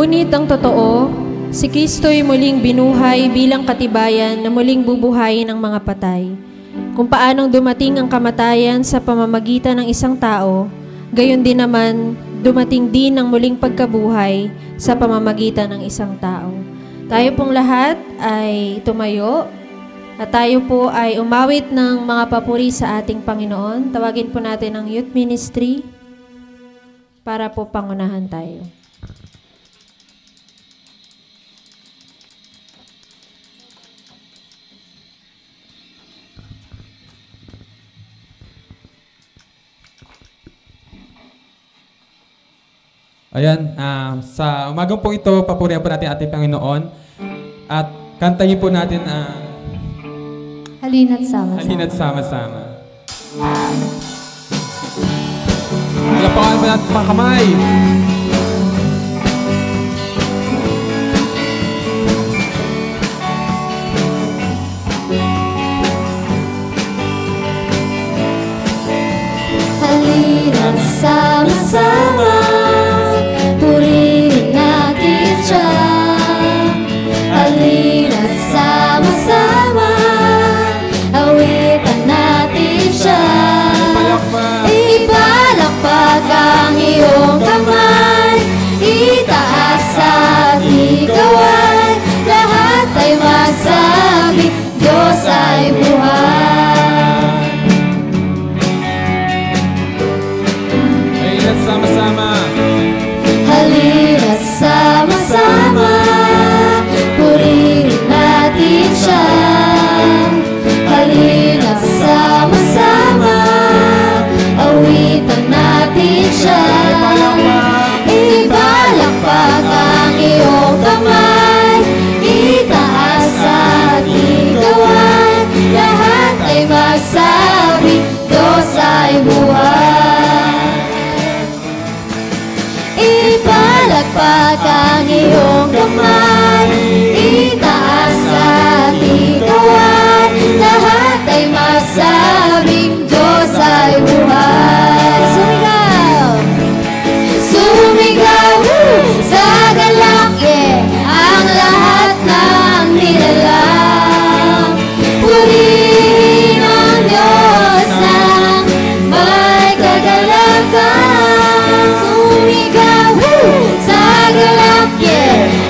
Ngunit ang totoo, si Kristo'y muling binuhay bilang katibayan na muling bubuhayin ang mga patay. Kung paanong dumating ang kamatayan sa pamamagitan ng isang tao, gayon din naman dumating din ang muling pagkabuhay sa pamamagitan ng isang tao. Tayo pong lahat ay tumayo at tayo po ay umawit ng mga papuri sa ating Panginoon. Tawagin po natin ang youth ministry para po pangunahan tayo. Ayan, sa umagang po ito, papurihan po natin ating Panginoon at kantahin po natin Halina't sama-sama. Halina't sama-sama. Palapakan po natin mga kamay. Halina't sama-sama, purihin natin siya. Halina't sama-sama, awitan natin siya. Ipalakpak ang iyong kamay, itaas at ikawan, lahat ay magsabi, Diyos ay buhay. Halina't sama-sama. Halina't sama-sama, purihin natin siya. Halina't sama-sama, awitan natin siya. Ibalakpak ang iyong kamay, itaas at ikawan, lahat ay magsabi, Diyos ay buhay. Ipalakpak ang iyong kamay, itaas at ikawan, lahat ay magsabing Diyos ay buhay. Sumigaw! Sumigaw sa galakye ang lahat ng nilalang. Purihin ang Diyos ng may kagalakan. Sumigaw sa galakye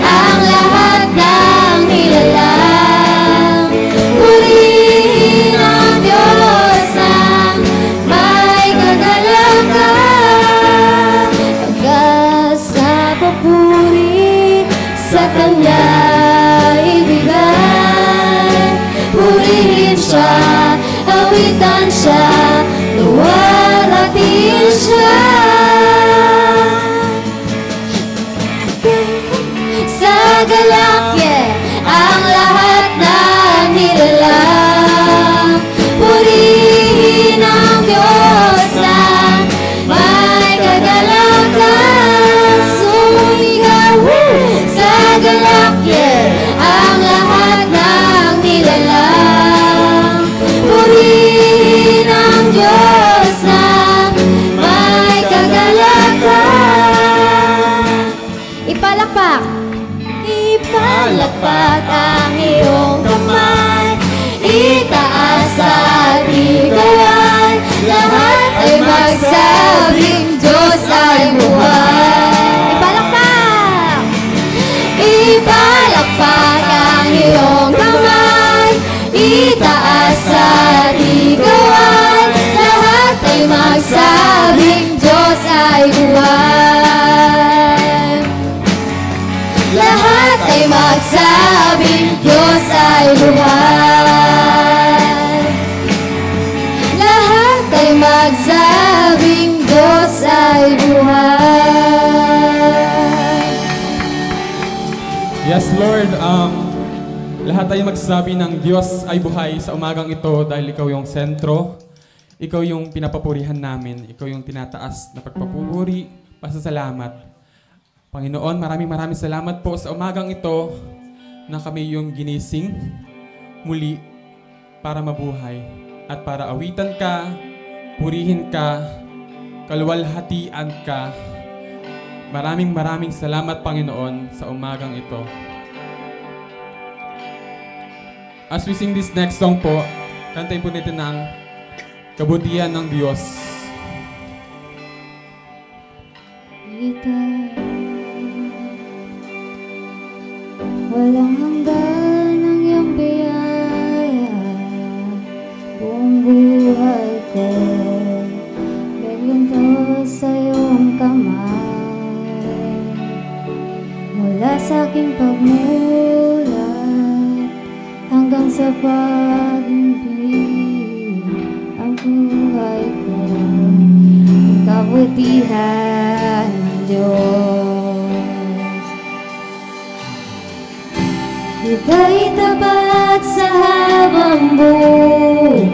ang lahat ng nilalang. Purihin ang Diyos ng may kagalakan. Pag-asa papuri sa Kanya ibigay. Purihin siya, awitan siya, luwalhatin siya. Sa galakye ang lahat ng nilalang. Purihin ang Diyos ng may kagalakan. Sumigaw sa galakye ang lahat ng nilalang. Purihin ang Diyos ng may kagalakan. Ipalakpak! Ipalakpak ang iyong kamay, itaas at ikawan, lahat ay magsabing Diyos ay buhay. Ipalakpak! Ipalakpak ang iyong kamay, itaas at ikawan, lahat ay magsabing Diyos ay buhay. Lahat ay magsabing Diyos ay buhay. Lahat ay magsabing Diyos ay buhay. Yes, Lord. Lahat tayo magsasabi ng Diyos ay buhay sa umagang ito dahil Ikaw yung sentro. Ikaw yung pinapapurihan namin. Ikaw yung tinataas na pagpapuri, pasasalamat. Panginoon, maraming salamat po sa umagang ito na kami yung ginising muli para mabuhay at para awitan ka, purihin ka, kaluwalhatian ka, Maraming salamat, Panginoon, sa umagang ito. As we sing this next song po, kantayin po natin ang kabutihan ng Diyos. Walang hanggan ang iyong biyaya, buong buhay ko biglanto sa iyong kamay. Mula sa aking pagmulat hanggang sa pag-ibig, ang buhay ko ang kabutihan ng Diyos. Ika'y tapat sa habang buhay,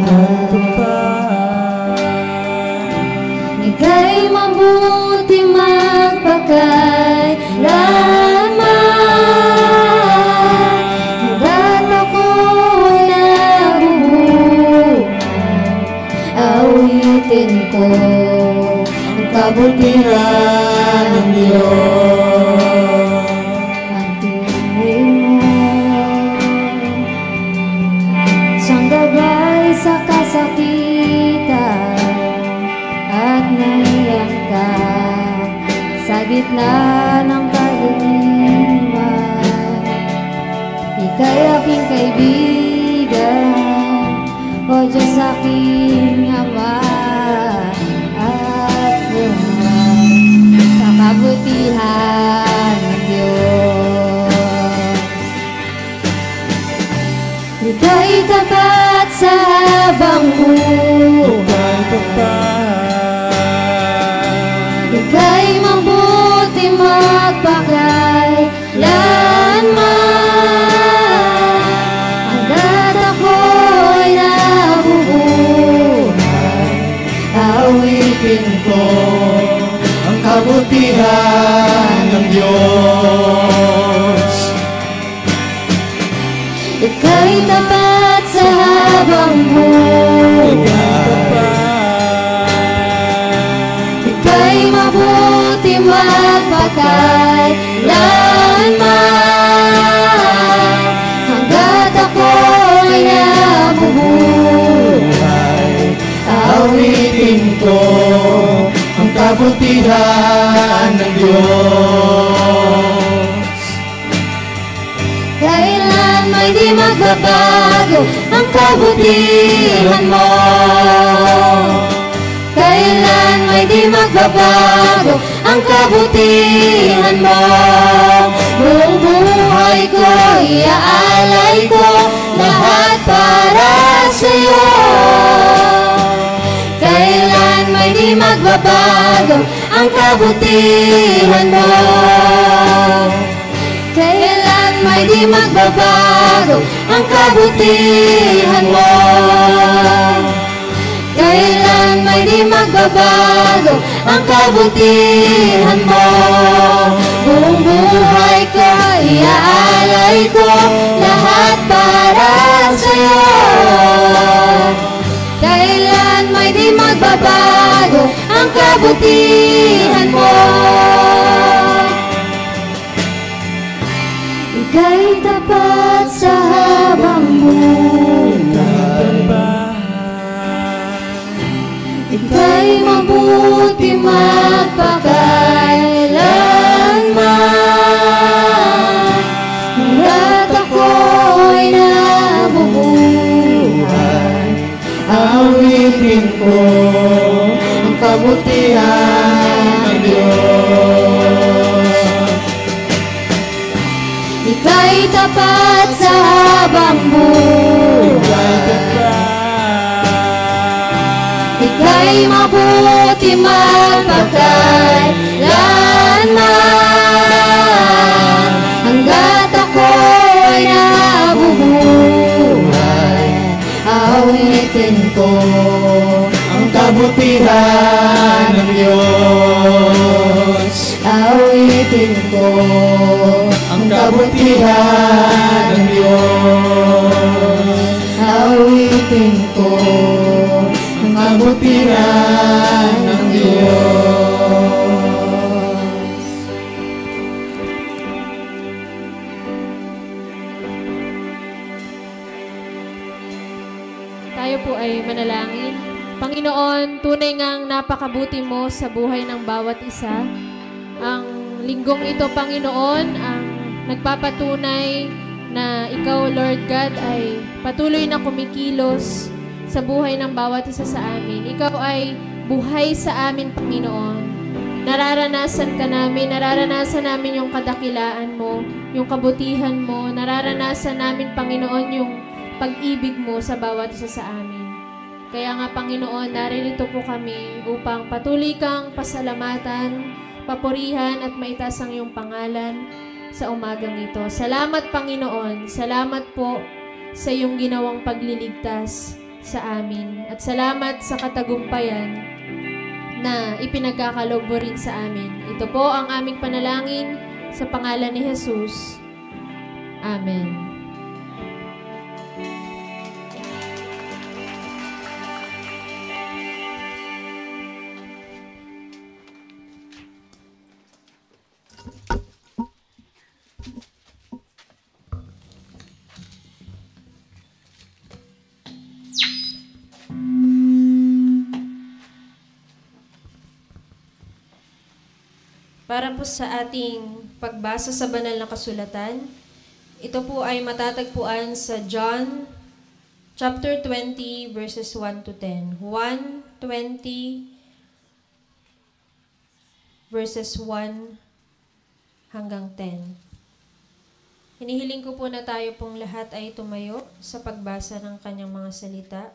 ika'y mabuti magpakailanman. Hanggat ako'y nabubuhay, awitin ko ang kabutihan ng Diyos. Ang tinig mo siyang gabay sa kasakitan, at naiyan ka sa gitna ng kadiliman. Ika'y aking kaibigan, o Diyos aking Ama, at buhay sa kabutihan ng Diyos. Ika'y tapat sa habang buhay, ika'y mabuti magpakailanman. Hanggat ako'y nabubuhay, awitin ko ang kabutihan ng Diyos. ika'y tapat sa habang buhay, ika'y mabuti magpakailanman. Hanggat ako'y nabubuhay, Awitin ko ang kabutihan ng Diyos. kailan may di magbabago ang kabutihan mo. Kailan may di magbabago ang kabutihan mo. Buong buhay ko iaalay ko lahat para sa'yo. Kailan may di magbabago ang kabutihan mo. Kailan may di magbabago ang kabutihan mo. Kailan may di magbabago ang kabutihan mo. Buong buhay ko iaalay ko lahat para sa'yo. Kailan may di magbabago ang kabutihan mo. Ika'y tapat sa habang buhay, ika'y mabuti magpakailanman. Hanggat ako'y nabubuhay, Awitin ko ang kabutihan ng Diyos. ika'y tapat sa habang buhay, ika'y mabuti magpakailanman. Hanggat ako'y nabubuhay, awitin ko Ang kabutihan ng Diyos. awitin ko Ang kabutihan ng Diyos. awitin ko Ang kabutihan ng Diyos. tayo po ay manalangin. Panginoon, tunay ngang napakabuti mo sa buhay ng bawat isa. Ang linggong ito, Panginoon, ang nagpapatunay na Ikaw, Lord God, ay patuloy na kumikilos sa buhay ng bawat isa sa amin. Ikaw ay buhay sa amin, Panginoon. Nararanasan ka namin, nararanasan namin yung kadakilaan mo, yung kabutihan mo, nararanasan namin, Panginoon, yung pag-ibig mo sa bawat isa sa amin. Kaya nga, Panginoon, naririto po kami upang patuloy kang pasalamatan, papurihan at maitaas ang iyong pangalan sa umagang ito. Salamat, Panginoon. Salamat po sa iyong ginawang pagliligtas sa amin. At salamat sa katagumpayan na ipinagkakalob mo rin sa amin. Ito po ang aming panalangin sa pangalan ni Jesus. Amen. Para po sa ating pagbasa sa banal na kasulatan, ito po ay matatagpuan sa John chapter 20 verses 1 to 10. 1:20 verses 1 hanggang 10. Hinihiling ko po na tayo pong lahat ay tumayo sa pagbasa ng kanyang mga salita.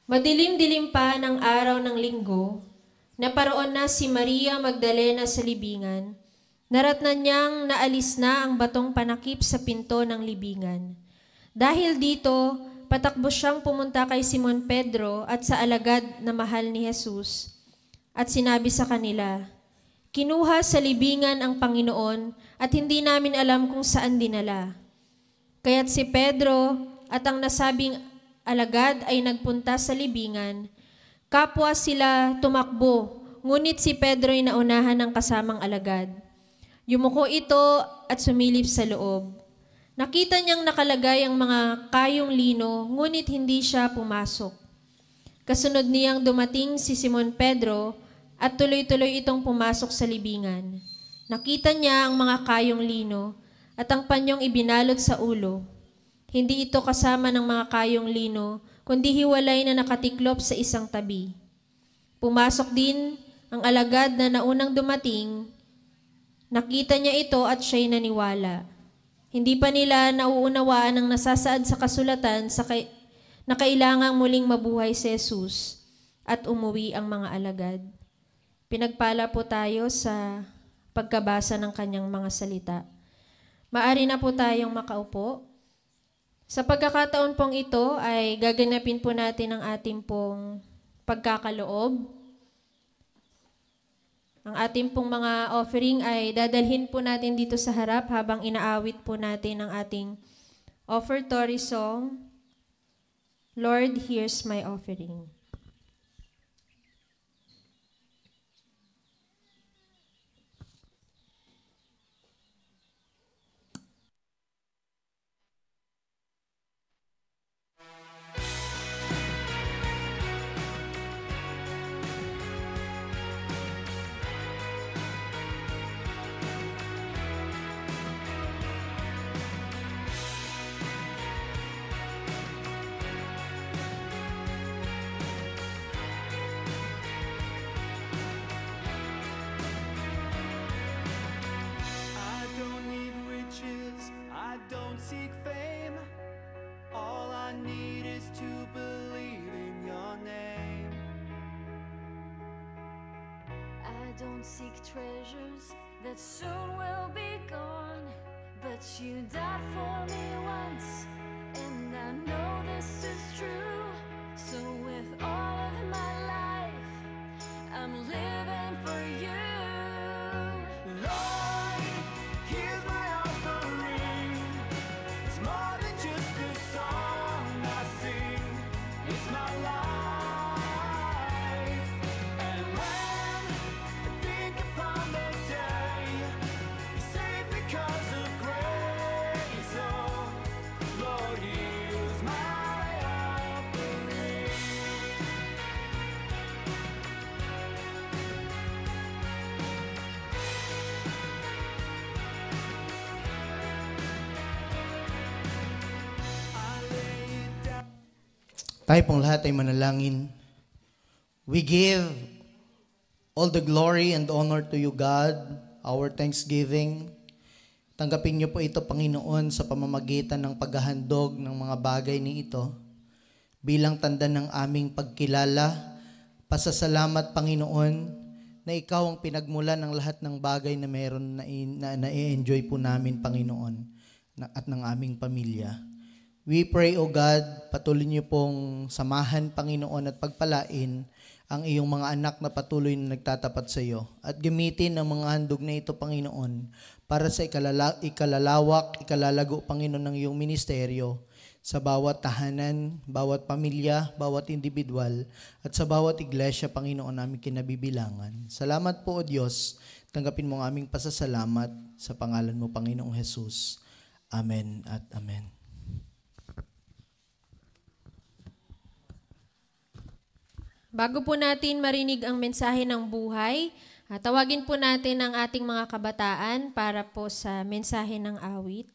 Madilim-dilim pa ng araw ng linggo, naparoon na si Maria Magdalena sa libingan. Naratnan niyang naalis na ang batong panakip sa pinto ng libingan. Dahil dito, patakbo siyang pumunta kay Simon Pedro at sa alagad na mahal ni Jesus. At sinabi sa kanila, "Kinuha sa libingan ang Panginoon at hindi namin alam kung saan dinala." Kaya't si Pedro at ang nasabing alagad ay nagpunta sa libingan. Kapwa sila tumakbo, ngunit si Pedro ay naunahan ng kasamang alagad. Yumuko ito at sumilip sa loob. Nakita niyang nakalagay ang mga kayong lino, ngunit hindi siya pumasok. Kasunod niyang dumating si Simon Pedro at tuloy-tuloy itong pumasok sa libingan. Nakita niya ang mga kayong lino at ang panyong ibinalot sa ulo. Hindi ito kasama ng mga kayong lino, kundi hiwalay na nakatiklop sa isang tabi. Pumasok din ang alagad na naunang dumating. Nakita niya ito at siya'y naniwala. Hindi pa nila nauunawaan ang nasasaad sa kasulatan na kailangang muling mabuhay si Jesus at umuwi ang mga alagad. Pinagpala po tayo sa pagkabasa ng kanyang mga salita. Maari na po tayong makaupo. Sa pagkakataon pong ito ay gaganapin po natin ang ating pong pagkakaloob. Ang ating pong mga offering ay dadalhin po natin dito sa harap habang inaawit po natin ang ating offertory song, "Lord, Here's My Offering." Seek fame. All I need is to believe in your name. I don't seek treasures that soon will be gone, but you died for me once, and I know this is true. So with all of my life, I'm living for you. Lord, here's my offering. It's more than just a song I sing. It's my life. And when I think upon the day you saved because of grace, oh Lord, here's my Tayo pong lahat ay manalangin. We give all the glory and honor to you, God, our thanksgiving. Tanggapin niyo po ito, Panginoon, sa pamamagitan ng paghahandog ng mga bagay ni ito. Bilang tanda ng aming pagkilala, pasasalamat, Panginoon, na ikaw ang pinagmula ng lahat ng bagay na meron na na-enjoy po namin, Panginoon, at ng aming pamilya. We pray, O God, patuloy niyo pong samahan, Panginoon, at pagpalain ang iyong mga anak na patuloy na nagtatapat sa iyo. At gamitin ang mga handog na ito, Panginoon, para sa ikalalawak, ikalalago, Panginoon, ng iyong ministeryo sa bawat tahanan, bawat pamilya, bawat individual, at sa bawat iglesia, Panginoon, namin kinabibilangan. Salamat po, O Diyos. Tanggapin mo ang aming pasasalamat sa pangalan mo, Panginoong Jesus. Amen at amen. Bago po natin marinig ang mensahe ng buhay, tawagin po natin ang ating mga kabataan para po sa mensahe ng awit.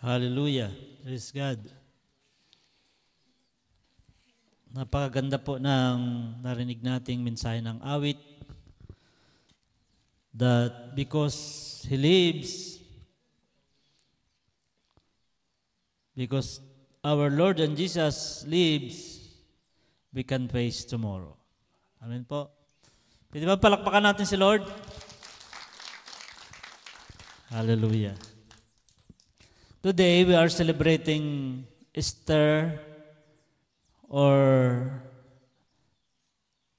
Hallelujah. Praise God. Napakaganda po ng narinig nating mensahe ng awit that because He lives, because our Lord and Jesus lives, we can face tomorrow. Amen po. Pwede ba palakpakan natin si Lord? Hallelujah. Today we are celebrating Easter or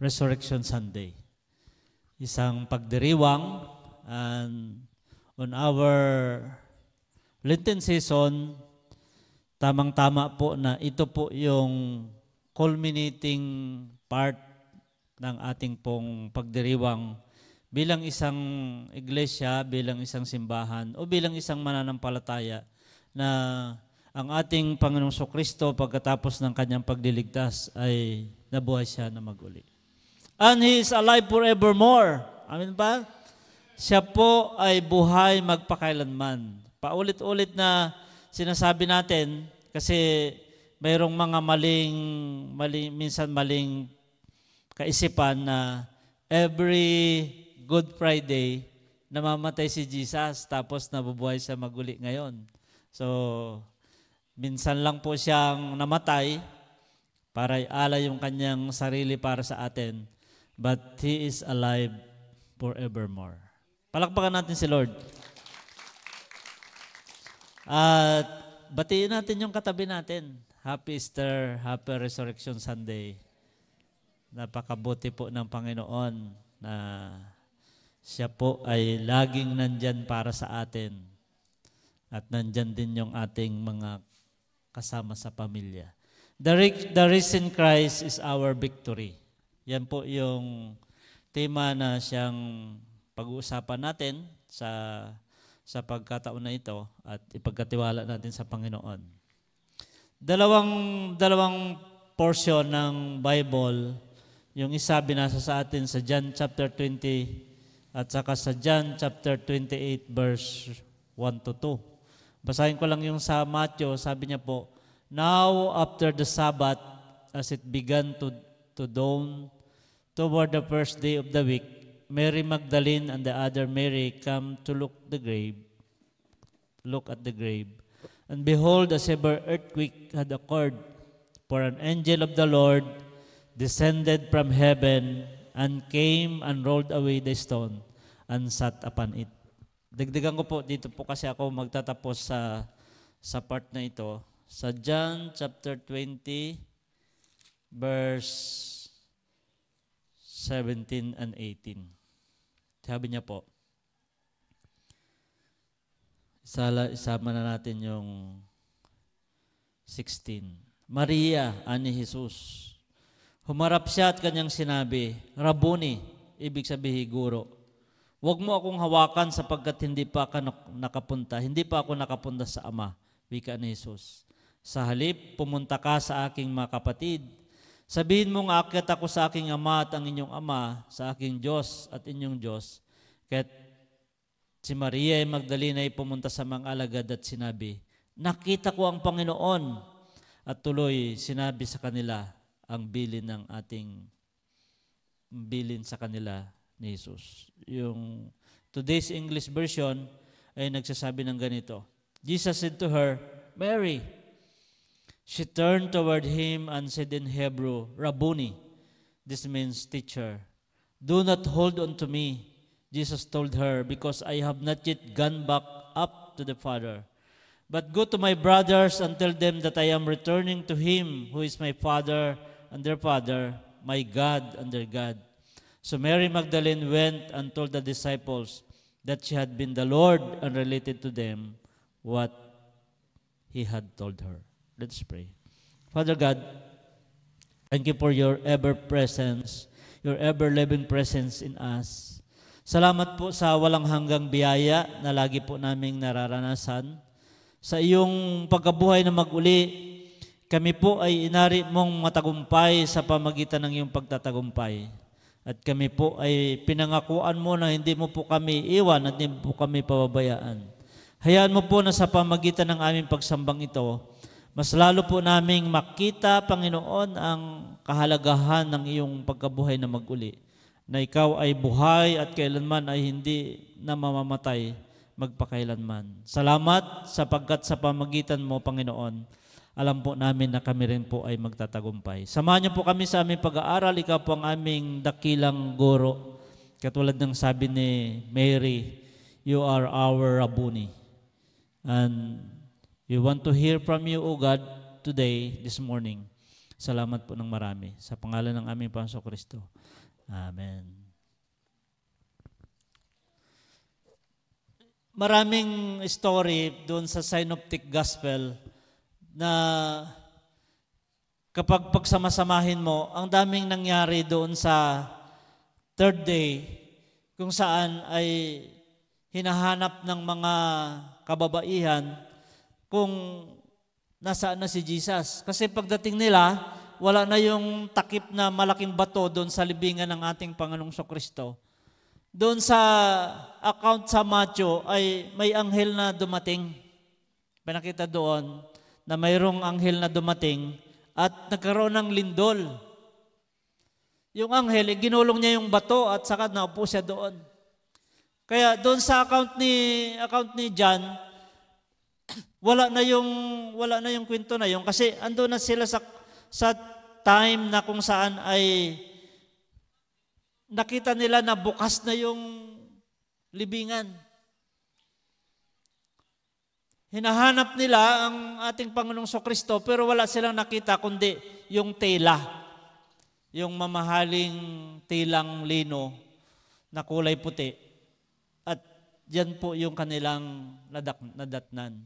Resurrection Sunday. Isang pagdiriwang, and on our Lenten season, tamang-tama po na ito po yung culminating part ng ating pong pagdiriwang bilang isang iglesia, bilang isang simbahan, o bilang isang mananampalataya na ang ating Panginoong Kristo pagkatapos ng kanyang pagliligtas ay nabuhay siya na maguli. And He is alive forevermore. Amen ba? Siya po ay buhay magpakailanman. Paulit-ulit na sinasabi natin kasi mayroong mga minsan maling kaisipan na every Good Friday namamatay si Jesus tapos nabubuhay siya maguli ngayon. So, minsan lang po siyang namatay para ialay yung kanyang sarili para sa atin. But He is alive forevermore. Palakpakan natin si Lord. At batiin natin yung katabi natin. Happy Easter, Happy Resurrection Sunday. Napakabuti po ng Panginoon na siya po ay laging nandyan para sa atin. At nandyan din yung ating mga kasama sa pamilya. The risen Christ is our victory. Yan po yung tema na siyang pag-uusapan natin sa pagkataon na ito at ipagkatiwala natin sa Panginoon. Dalawang portion ng Bible, yung isa binasa sa atin sa John chapter 20 at saka sa John chapter 28 verse 1 to 2. Basahin ko lang yung sa Matthew, sabi niya po, "Now after the Sabbath, as it began to dawn toward the first day of the week, Mary Magdalene and the other Mary come to look at the grave. And behold, a severe earthquake had occurred, for an angel of the Lord descended from heaven and came and rolled away the stone and sat upon it." Dagdagan ko po, dito po kasi ako magtatapos sa part na ito. Sa John chapter 20, verse 17 and 18. Sabi niya po, isama na natin yung 16. "Maria, ani Jesus. Humarap siya at kanyang sinabi, Rabuni, ibig sabihin guro. Huwag mo akong hawakan sapagkat hindi pa ako nakapunta sa Ama, wika ni Jesus. Sa halip, pumunta ka sa aking mga kapatid. Sabihin mong aakyat ako sa aking Ama at ang inyong Ama, sa aking Diyos at inyong Diyos." Kaya't si Maria Magdalena ay pumunta sa mga alagad at sinabi, "Nakita ko ang Panginoon." At tuloy sinabi sa kanila ang bilin sa kanila ni Jesus. Yung today's English version ay nagsasabi ng ganito, "Jesus said to her, Mary. She turned toward him and said in Hebrew, Rabboni." This means teacher. "Do not hold on to me," Jesus told her, "because I have not yet gone back up to the Father. But go to my brothers and tell them that I am returning to him who is my Father and their Father, my God and their God." So Mary Magdalene went and told the disciples that she had been the Lord and related to them what He had told her. Let's pray. Father God, thank you for your ever-presence, your ever-living presence in us. Salamat po sa walang hanggang biyaya na lagi po naming nararanasan. Sa iyong pagkabuhay na maguli, kami po ay inari mong matagumpay sa pamagitan ng iyong pagtatagumpay. At kami po ay pinangakuan mo na hindi mo po kami iwan at hindi mo po kami pababayaan. Hayaan mo po na sa pamagitan ng aming pagsambang ito, mas lalo po naming makita, Panginoon, ang kahalagahan ng iyong pagkabuhay na maguli. Na ikaw ay buhay at kailanman ay hindi na mamamatay magpakailanman. Salamat sapagkat sa pamagitan mo, Panginoon, alam po namin na kami rin po ay magtatagumpay. Samahan niyo po kami sa aming pag-aaral. Ikaw po ang aming dakilang guro. Katulad ng sabi ni Mary, you are our Rabboni. And we want to hear from you, O God, today, this morning. Salamat po ng marami. Sa pangalan ng aming Panginoong Kristo. Amen. Maraming story doon sa Synoptic Gospel na kapag pagsamasamahin mo, ang daming nangyari doon sa third day kung saan ay hinahanap ng mga kababaihan kung nasaan na si Jesus. Kasi pagdating nila, wala na yung takip na malaking bato doon sa libingan ng ating Panginoong Kristo. Doon sa account sa Matthew ay may anghel na dumating. Pinakita doon na mayroong anghel na dumating at nagkaroon ng lindol. Yung anghel, ginulong niya yung bato at saka naupo siya doon. Kaya doon sa account ni John, wala na yung kwento na yun kasi ando na sila sa time na kung saan ay nakita nila na bukas na yung libingan. Hinahanap nila ang ating Panginoong Kristo pero wala silang nakita kundi yung tela. Yung mamahaling telang lino na kulay puti. At yan po yung kanilang nadatnan.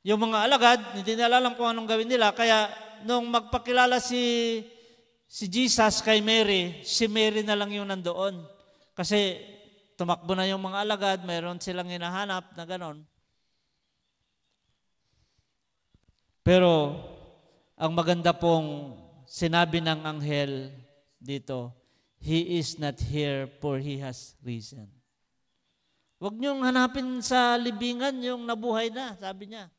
Yung mga alagad, hindi nila alam kung anong gawin nila. Kaya nung magpakilala si Jesus kay Mary, si Mary na lang yung nandoon. Kasi tumakbo na yung mga alagad, mayroon silang hinahanap na ganon. Pero ang maganda pong sinabi ng anghel dito, He is not here for He has risen. Huwag niyong hanapin sa libingan yung nabuhay na, sabi niya.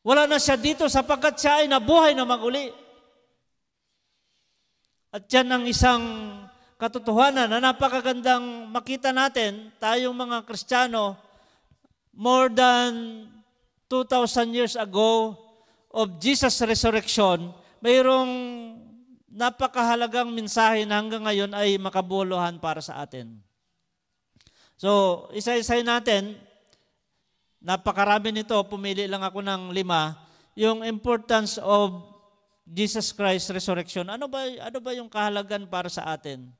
Wala na siya dito sapagkat siya ay nabuhay na maguli. At yan ang isang katotohanan na napakagandang makita natin, tayong mga Kristiyano, more than 2,000 years ago of Jesus' resurrection, mayroong napakahalagang mensahe na hanggang ngayon ay makabuluhan para sa atin. So, isa-isay natin, napakarami nito, pumili lang ako ng 5, yung importance of Jesus Christ resurrection. Ano ba yung kahalagan para sa atin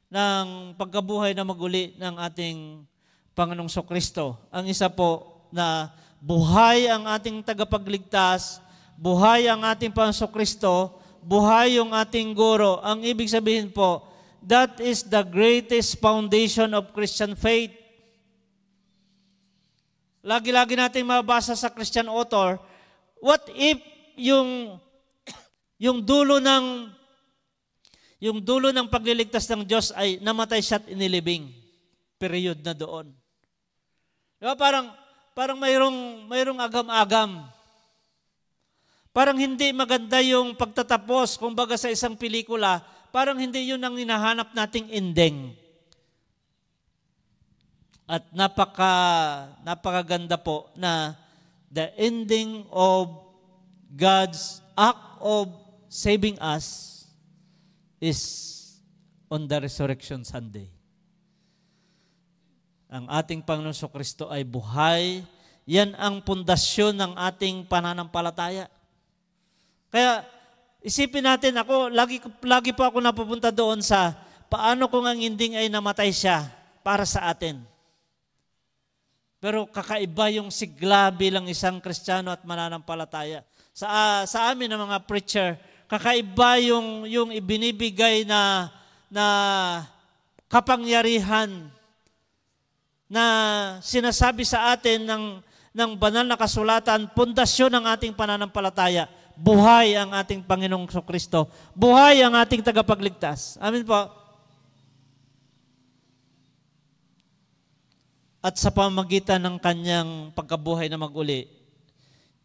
ng pagkabuhay na maguli ng ating Panginoong Kristo? Ang isa po na buhay ang ating tagapagligtas, buhay ang ating Panginoong Kristo, buhay yung ating guro. Ang ibig sabihin po, that is the greatest foundation of Christian faith. Lagi-lagi natin mabasa sa Christian author, what if yung dulo ng pagliligtas ng Diyos ay namatay siya at inilibing? Period na doon. Diba? Parang mayroong agam-agam. Parang hindi maganda yung pagtatapos, kumbaga sa isang pelikula, parang hindi yun ang hinahanap nating ending. At napakaganda po na the ending of God's act of saving us is on the Resurrection Sunday. Ang ating Panginoon Kristo ay buhay. Yan ang pundasyon ng ating pananampalataya. Kaya isipin natin, lagi po ako napupunta doon sa paano kung ang ending ay namatay siya para sa atin. Pero kakaiba yung sigla bilang isang Kristiyano at mananampalataya. Sa amin ng mga preacher, kakaiba yung ibinibigay na kapangyarihan na sinasabi sa atin ng banal na kasulatan, pundasyon ng ating pananampalataya. Buhay ang ating Panginoong Kristo. Buhay ang ating tagapagligtas. Amin po. at sa pamamagitan ng kanyang pagkabuhay na maguli,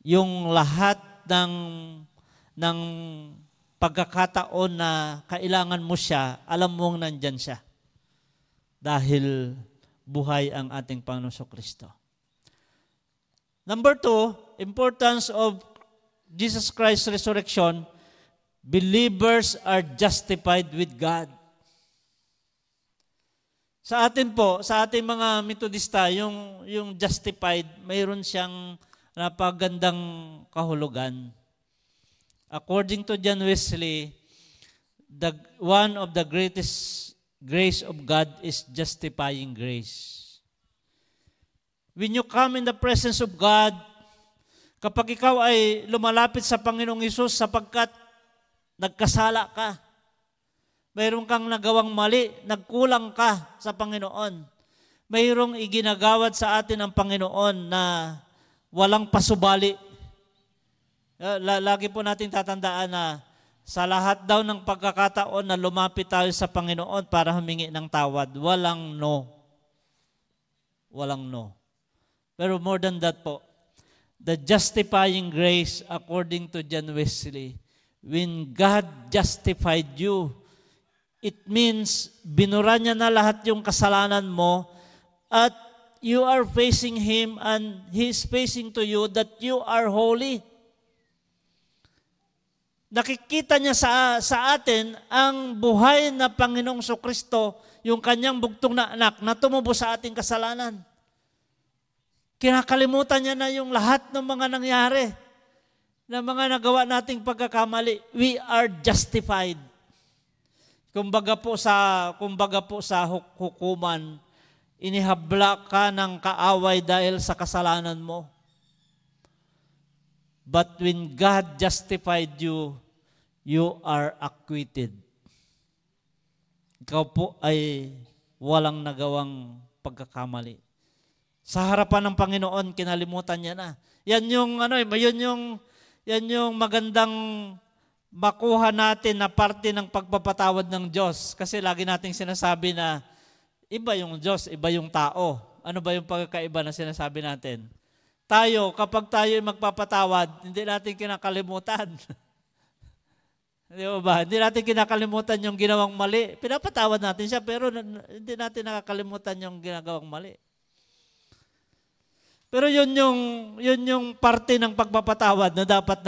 yung lahat ng pagkakataon na kailangan mo siya, alam mong nandyan siya. Dahil buhay ang ating Panginoon Kristo. Number 2, importance of Jesus Christ's resurrection, believers are justified with God. Sa atin po, sa ating mga Methodista, yung justified, mayroon siyang napagandang kahulugan. According to John Wesley, one of the greatest grace of God is justifying grace. When you come in the presence of God, kapag ikaw ay lumalapit sa Panginoong Hesus sapagkat nagkasala ka, mayroon kang nagawang mali, nagkulang ka sa Panginoon. Mayroong iginagawad sa atin ang Panginoon na walang pasubali. Lagi po natin tatandaan na sa lahat daw ng pagkakataon na lumapit tayo sa Panginoon para humingi ng tawad, walang no. Walang no. Pero more than that po, the justifying grace according to John Wesley, when God justified you, it means binura niya na lahat yung kasalanan mo at you are facing Him and He is facing to you that you are holy. Nakikita niya sa atin ang buhay na Panginoong Kristo, yung kanyang bugtong na anak na tumubo sa ating kasalanan. Kinakalimutan niya na yung lahat ng mga nangyari, na mga nagawa nating pagkakamali. We are justified. Kumbaga po sa hukuman, inihabla ka ng kaaway dahil sa kasalanan mo. But when God justified you, you are acquitted. Ikaw po ay walang nagawang pagkakamali. Sa harapan ng Panginoon, kinalimutan niya na. Yan yung magandang makuha natin na parte ng pagpapatawad ng Diyos. Kasi lagi nating sinasabi na iba yung Diyos, iba yung tao. Ano ba yung pagkakaiba na sinasabi natin? Tayo, kapag tayo magpapatawad, hindi natin kinakalimutan. Di ba? Hindi natin kinakalimutan yung ginawang mali. Pinapatawad natin siya, pero hindi natin nakakalimutan yung ginagawang mali. Pero yun yung parte ng pagpapatawad na dapat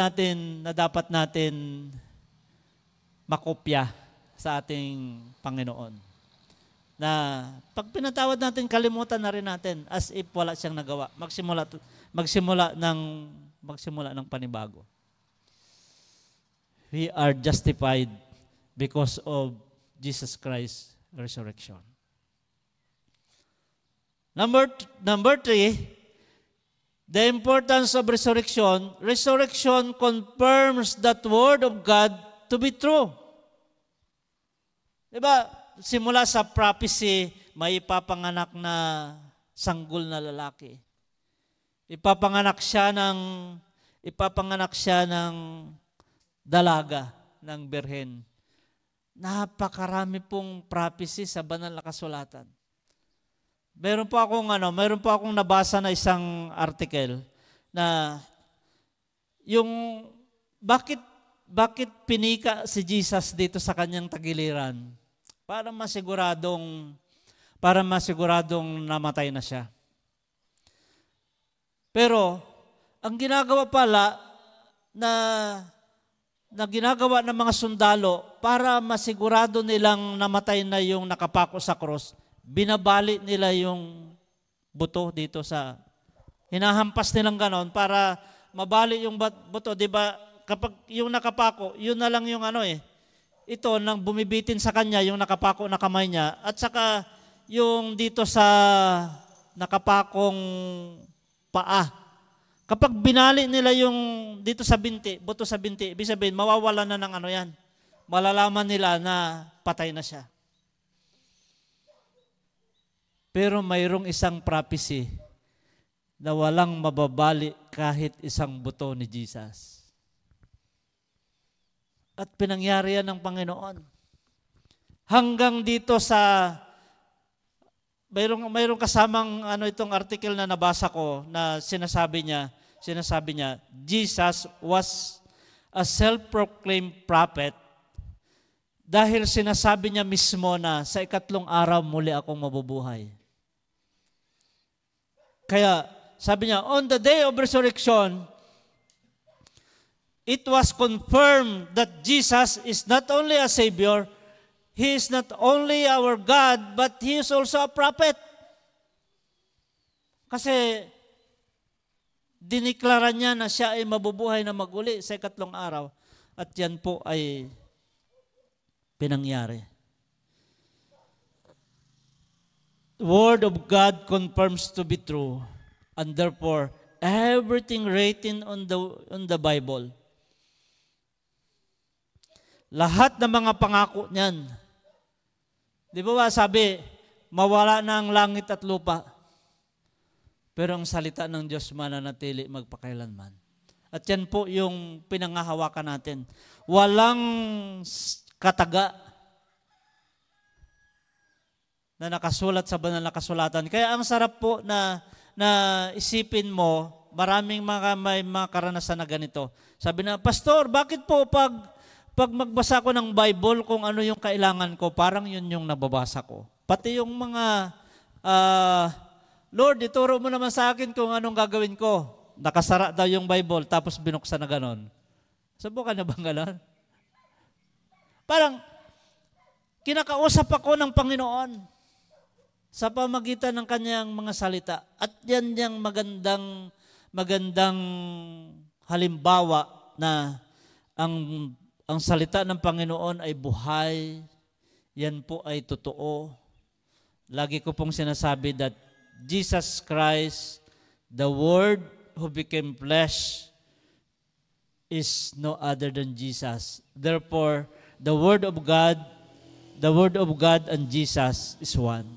natin makopya sa ating Panginoon. Na pag pinatawad natin, kalimutan na rin natin as if wala siyang nagawa. Magsimula ng panibago. We are justified because of Jesus Christ's resurrection. Number 3, the importance of resurrection. Resurrection confirms that word of God to be true. Diba? Simula sa prophecy, may ipapanganak na sanggol na lalaki. Ipapanganak siya ng dalaga, ng birhen. Napakarami pong prophecy sa banal na kasulatan. Meron po akong nabasa na isang article na yung bakit pinika si Jesus dito sa kanyang tagiliran para masiguradong namatay na siya. Pero ang ginagawa pala na ginagawa ng mga sundalo para masigurado nilang namatay na yung nakapako sa cross, binabali nila yung buto dito hinahampas nilang ganon para mabali yung buto. Diba, kapag yung nakapako, yun na lang yung ito, nang bumibitin sa kanya, yung nakapako na kamay niya, at saka yung dito sa nakapakong paa. Kapag binali nila yung dito sa binti, buto sa binti, ibig sabihin, mawawala na ng yan. Malalaman nila na patay na siya. Pero mayroong isang prophecy na walang mababali kahit isang buto ni Jesus. At pinangyari yan ng Panginoon. Hanggang dito sa mayroong kasamang itong article na nabasa ko na sinasabi niya, Jesus was a self-proclaimed prophet dahil sinasabi niya mismo na sa ikatlong araw muli akong mabubuhay. Kaya sabi niya, on the day of resurrection, it was confirmed that Jesus is not only a Savior, He is not only our God, but He is also a prophet. Kasi diniklara niya na siya ay mabubuhay na maguli sa ikatlong araw. At yan po ay pinangyari. The Word of God confirms to be true, and therefore, everything written on the Bible, lahat ng mga pangako niyan, di ba sabi, mawala na ang langit at lupa, pero ang salita ng Diyos mananatili magpakailanman. At yan po yung pinangahawakan natin. Walang kataga na nakasulat sa banal na kasulatan. Kaya ang sarap po na isipin mo, maraming may mga karanasan na ganito. Sabi na, Pastor, bakit po pag magbasa ko ng Bible kung ano yung kailangan ko, parang yun yung nababasa ko. Pati yung mga, Lord, ituro mo naman sa akin kung anong gagawin ko. Nakasara daw yung Bible, tapos binuksan na ganon. Subukan na bang ganon? Parang, kinakausap ako ng Panginoon sa pamagitan ng kanyang mga salita. At yan yung magandang halimbawa na ang salita ng Panginoon ay buhay, yan po ay totoo. Lagi ko pong sinasabi that Jesus Christ, the Word who became flesh, is no other than Jesus. Therefore, the Word of God and Jesus is one.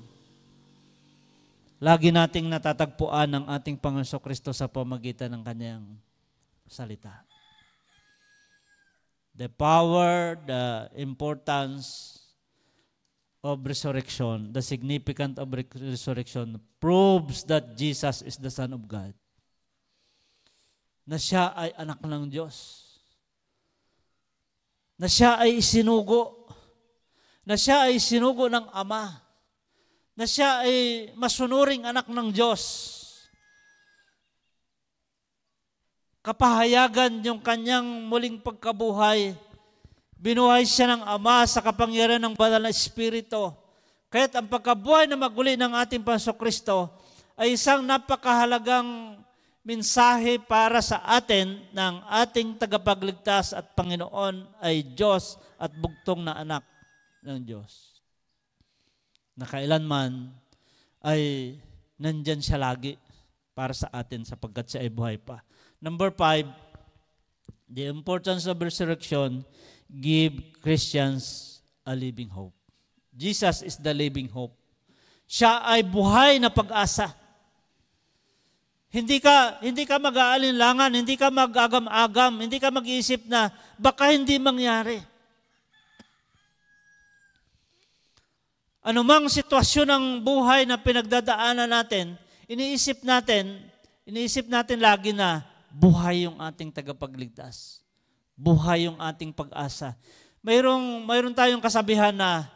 Lagi nating natatagpuan ang ating Panginoon Kristo sa pamagitan ng kanyang salita. The power, the importance of resurrection, the significance of resurrection proves that Jesus is the Son of God. Na siya ay anak ng Diyos. Na siya ay isinugo. Na siya ay isinugo ng Ama. Na siya ay masunuring anak ng Diyos. Kapahayagan yung kanyang muling pagkabuhay. Binuhay siya ng Ama sa kapangyarihan ng Banal na Espiritu. Kaya't ang pagkabuhay na maguli ng ating Panginoong Kristo ay isang napakahalagang mensahe para sa atin ng ating tagapagligtas at Panginoon ay Diyos at bugtong na anak ng Diyos. Na kailanman ay nandyan siya lagi para sa atin sapagkat siya ay buhay pa. Number 5, the importance of resurrection give Christians a living hope. Jesus is the living hope. Siya ay buhay na pag-asa. Hindi ka mag-aalinlangan, hindi ka mag-agam-agam, hindi ka mag-iisip na baka hindi mangyari. Anumang sitwasyon ng buhay na pinagdadaanan natin, iniisip natin lagi na buhay yung ating tagapagligtas. Buhay yung ating pag-asa. Mayroon tayong kasabihan na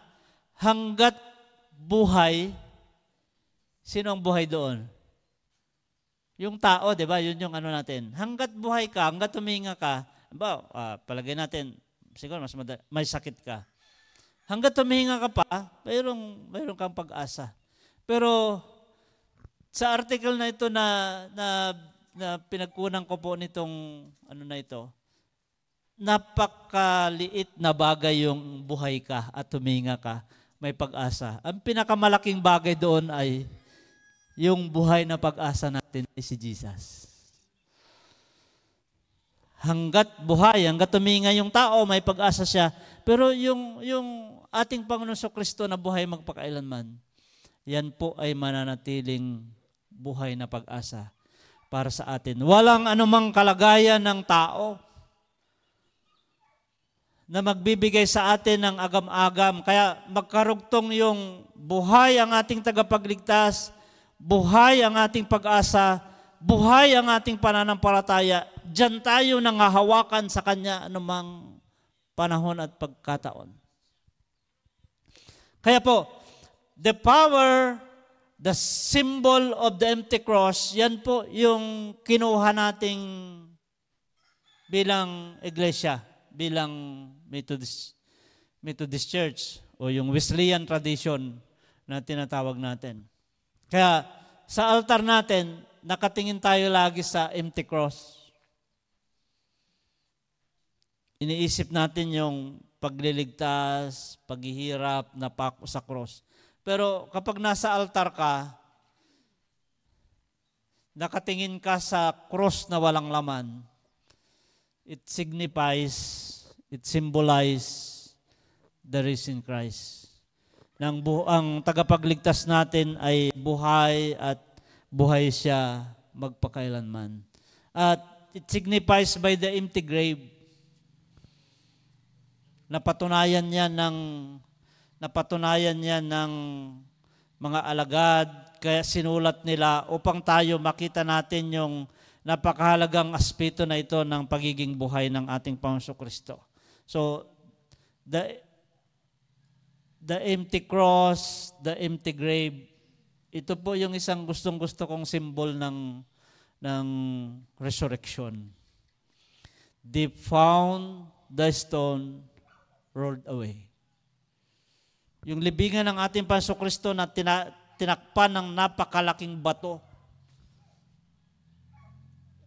hanggat buhay, sino ang buhay doon? Yung tao, di ba? Yun yung natin. Hanggat buhay ka, hanggat huminga ka, palagay natin, siguro may sakit ka. Hanggat humihinga ka pa, mayroon kang pag-asa. Pero sa article na ito na pinagkunan ko po nitong na ito, napakaliit na bagay yung buhay ka at humihinga ka, may pag-asa. Ang pinakamalaking bagay doon ay yung buhay na pag-asa natin ay si Jesus. Hanggat buhay, hanggat humihinga yung tao, may pag-asa siya. Pero yung ating Panginoon Kristo na buhay magpakailanman, yan po ay mananatiling buhay na pag-asa para sa atin. Walang anumang kalagayan ng tao na magbibigay sa atin ng agam-agam. Kaya magkarugtong yung buhay ang ating tagapagligtas, buhay ang ating pag-asa, buhay ang ating pananampalataya. Diyan tayo nangahawakan sa Kanya anumang panahon at pagkataon. Kaya po, the power, the symbol of the empty cross, yan po yung kinuha nating bilang iglesia, bilang Methodist Church o yung Wesleyan tradition na tinatawag natin. Kaya sa altar natin, nakatingin tayo lagi sa empty cross. Iniisip natin yung pagliligtas, paghihirap, napako sa cross. Pero kapag nasa altar ka, nakatingin ka sa cross na walang laman, it signifies, it symbolizes the risen Christ. Ang tagapagligtas natin ay buhay at buhay siya magpakailanman. At it signifies by the empty grave. Napatunayan niya ng mga alagad, kaya sinulat nila upang tayo makita natin yung napakahalagang aspeto na ito ng pagiging buhay ng ating Panginoong Kristo. So, the empty cross, the empty grave, ito po yung isang gustong-gusto kong symbol ng resurrection. They found the stone rolled away. Yung libingan ng ating Panginoong Kristo na tinakpan ng napakalaking bato.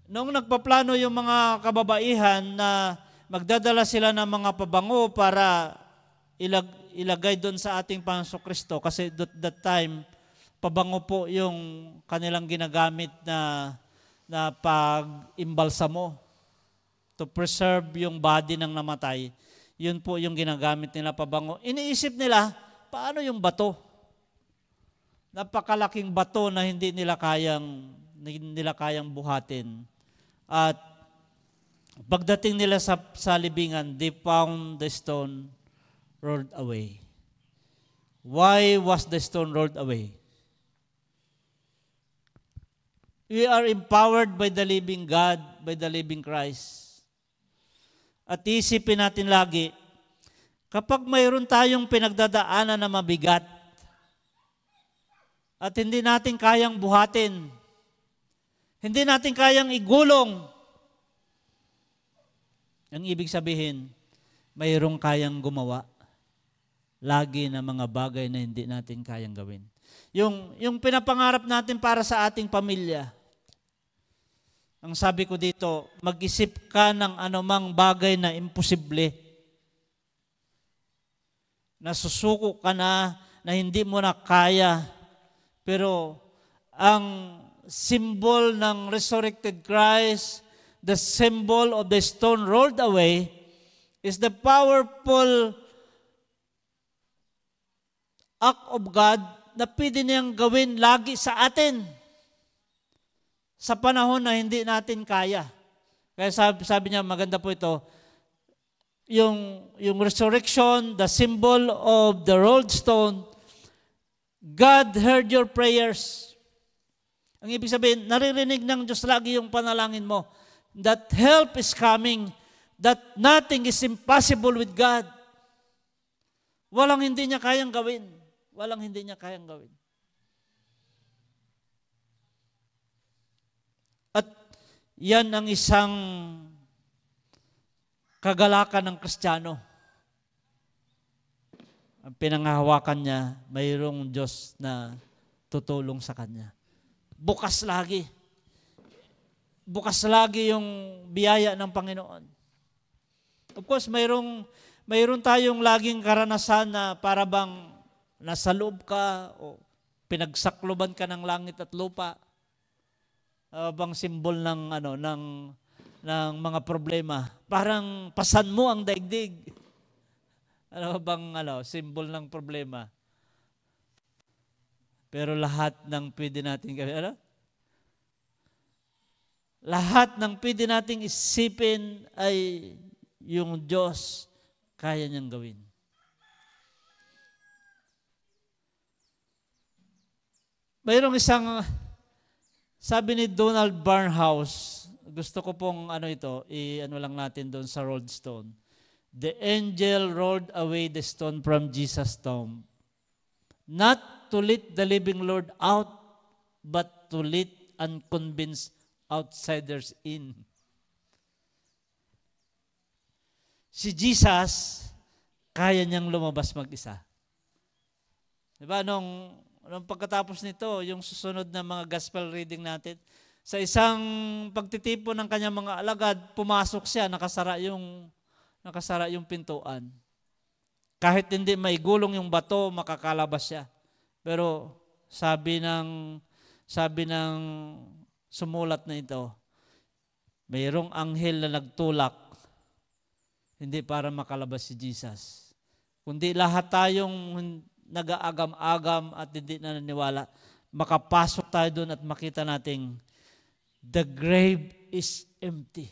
Noong nagpaplano yung mga kababaihan na magdadala sila ng mga pabango para ilagay doon sa ating Panginoong Kristo, kasi that time, pabango po yung kanilang ginagamit na pag-imbalsamo to preserve yung body ng namatay. Yun po yung ginagamit nila, pabango. Iniisip nila, paano yung bato? Napakalaking bato na hindi nila kayang buhatin. At pagdating nila sa libingan, they found the stone rolled away. Why was the stone rolled away? We are empowered by the living God, by the living Christ. At isipin natin lagi, kapag mayroon tayong pinagdadaanan na mabigat at hindi natin kayang buhatin, hindi natin kayang igulong, ang ibig sabihin, mayroong kayang gumawa lagi na mga bagay na hindi natin kayang gawin. Yung pinapangarap natin para sa ating pamilya, ang sabi ko dito, mag-isip ka ng anumang bagay na imposible. Nasusuko ka na hindi mo na kaya. Pero ang symbol ng resurrected Christ, the symbol of the stone rolled away, is the powerful act of God na pwede niyang gawin lagi sa atin sa panahon na hindi natin kaya. Kaya sabi niya, maganda po ito, yung resurrection, the symbol of the rolled stone, God heard your prayers. Ang ibig sabihin, naririnig ng Diyos lagi yung panalangin mo. That help is coming, that nothing is impossible with God. Walang hindi niya kayang gawin. Walang hindi niya kayang gawin. At yan ang isang kagalakan ng Kristiyano. Ang pinanghahawakan niya, mayroong Diyos na tutulong sa kanya. Bukas lagi. Bukas lagi yung biyaya ng Panginoon. Of course, mayroon tayong laging karanasan na para bang nasa loob ka o pinagsakloban ka ng langit at lupa. Bang simbol ng mga problema. Parang pasan mo ang daigdig. Simbol ng problema. Pero lahat ng pwede natin gawin, lahat ng pwede nating isipin ay yung Diyos kaya niyang gawin. Mayroong isang, sabi ni Donald Barnhouse, gusto ko pong i-ano lang natin doon sa rolled stone. The angel rolled away the stone from Jesus' tomb, not to let the living Lord out, but to let unconvinced outsiders in. Si Jesus, kaya niyang lumabas mag-isa. Diba, nung pagkatapos nito, yung susunod na mga gospel reading natin, sa isang pagtitipon ng kanyang mga alagad, pumasok siya, nakasara yung pintuan. Kahit hindi maigulong yung bato, makakalabas siya. Pero sabi ng sumulat na ito, mayroong anghel na nagtulak, hindi para makalabas si Jesus. Kundi lahat tayong nag-aagam-agam at hindi na naniwala, makapasok tayo doon at makita nating the grave is empty.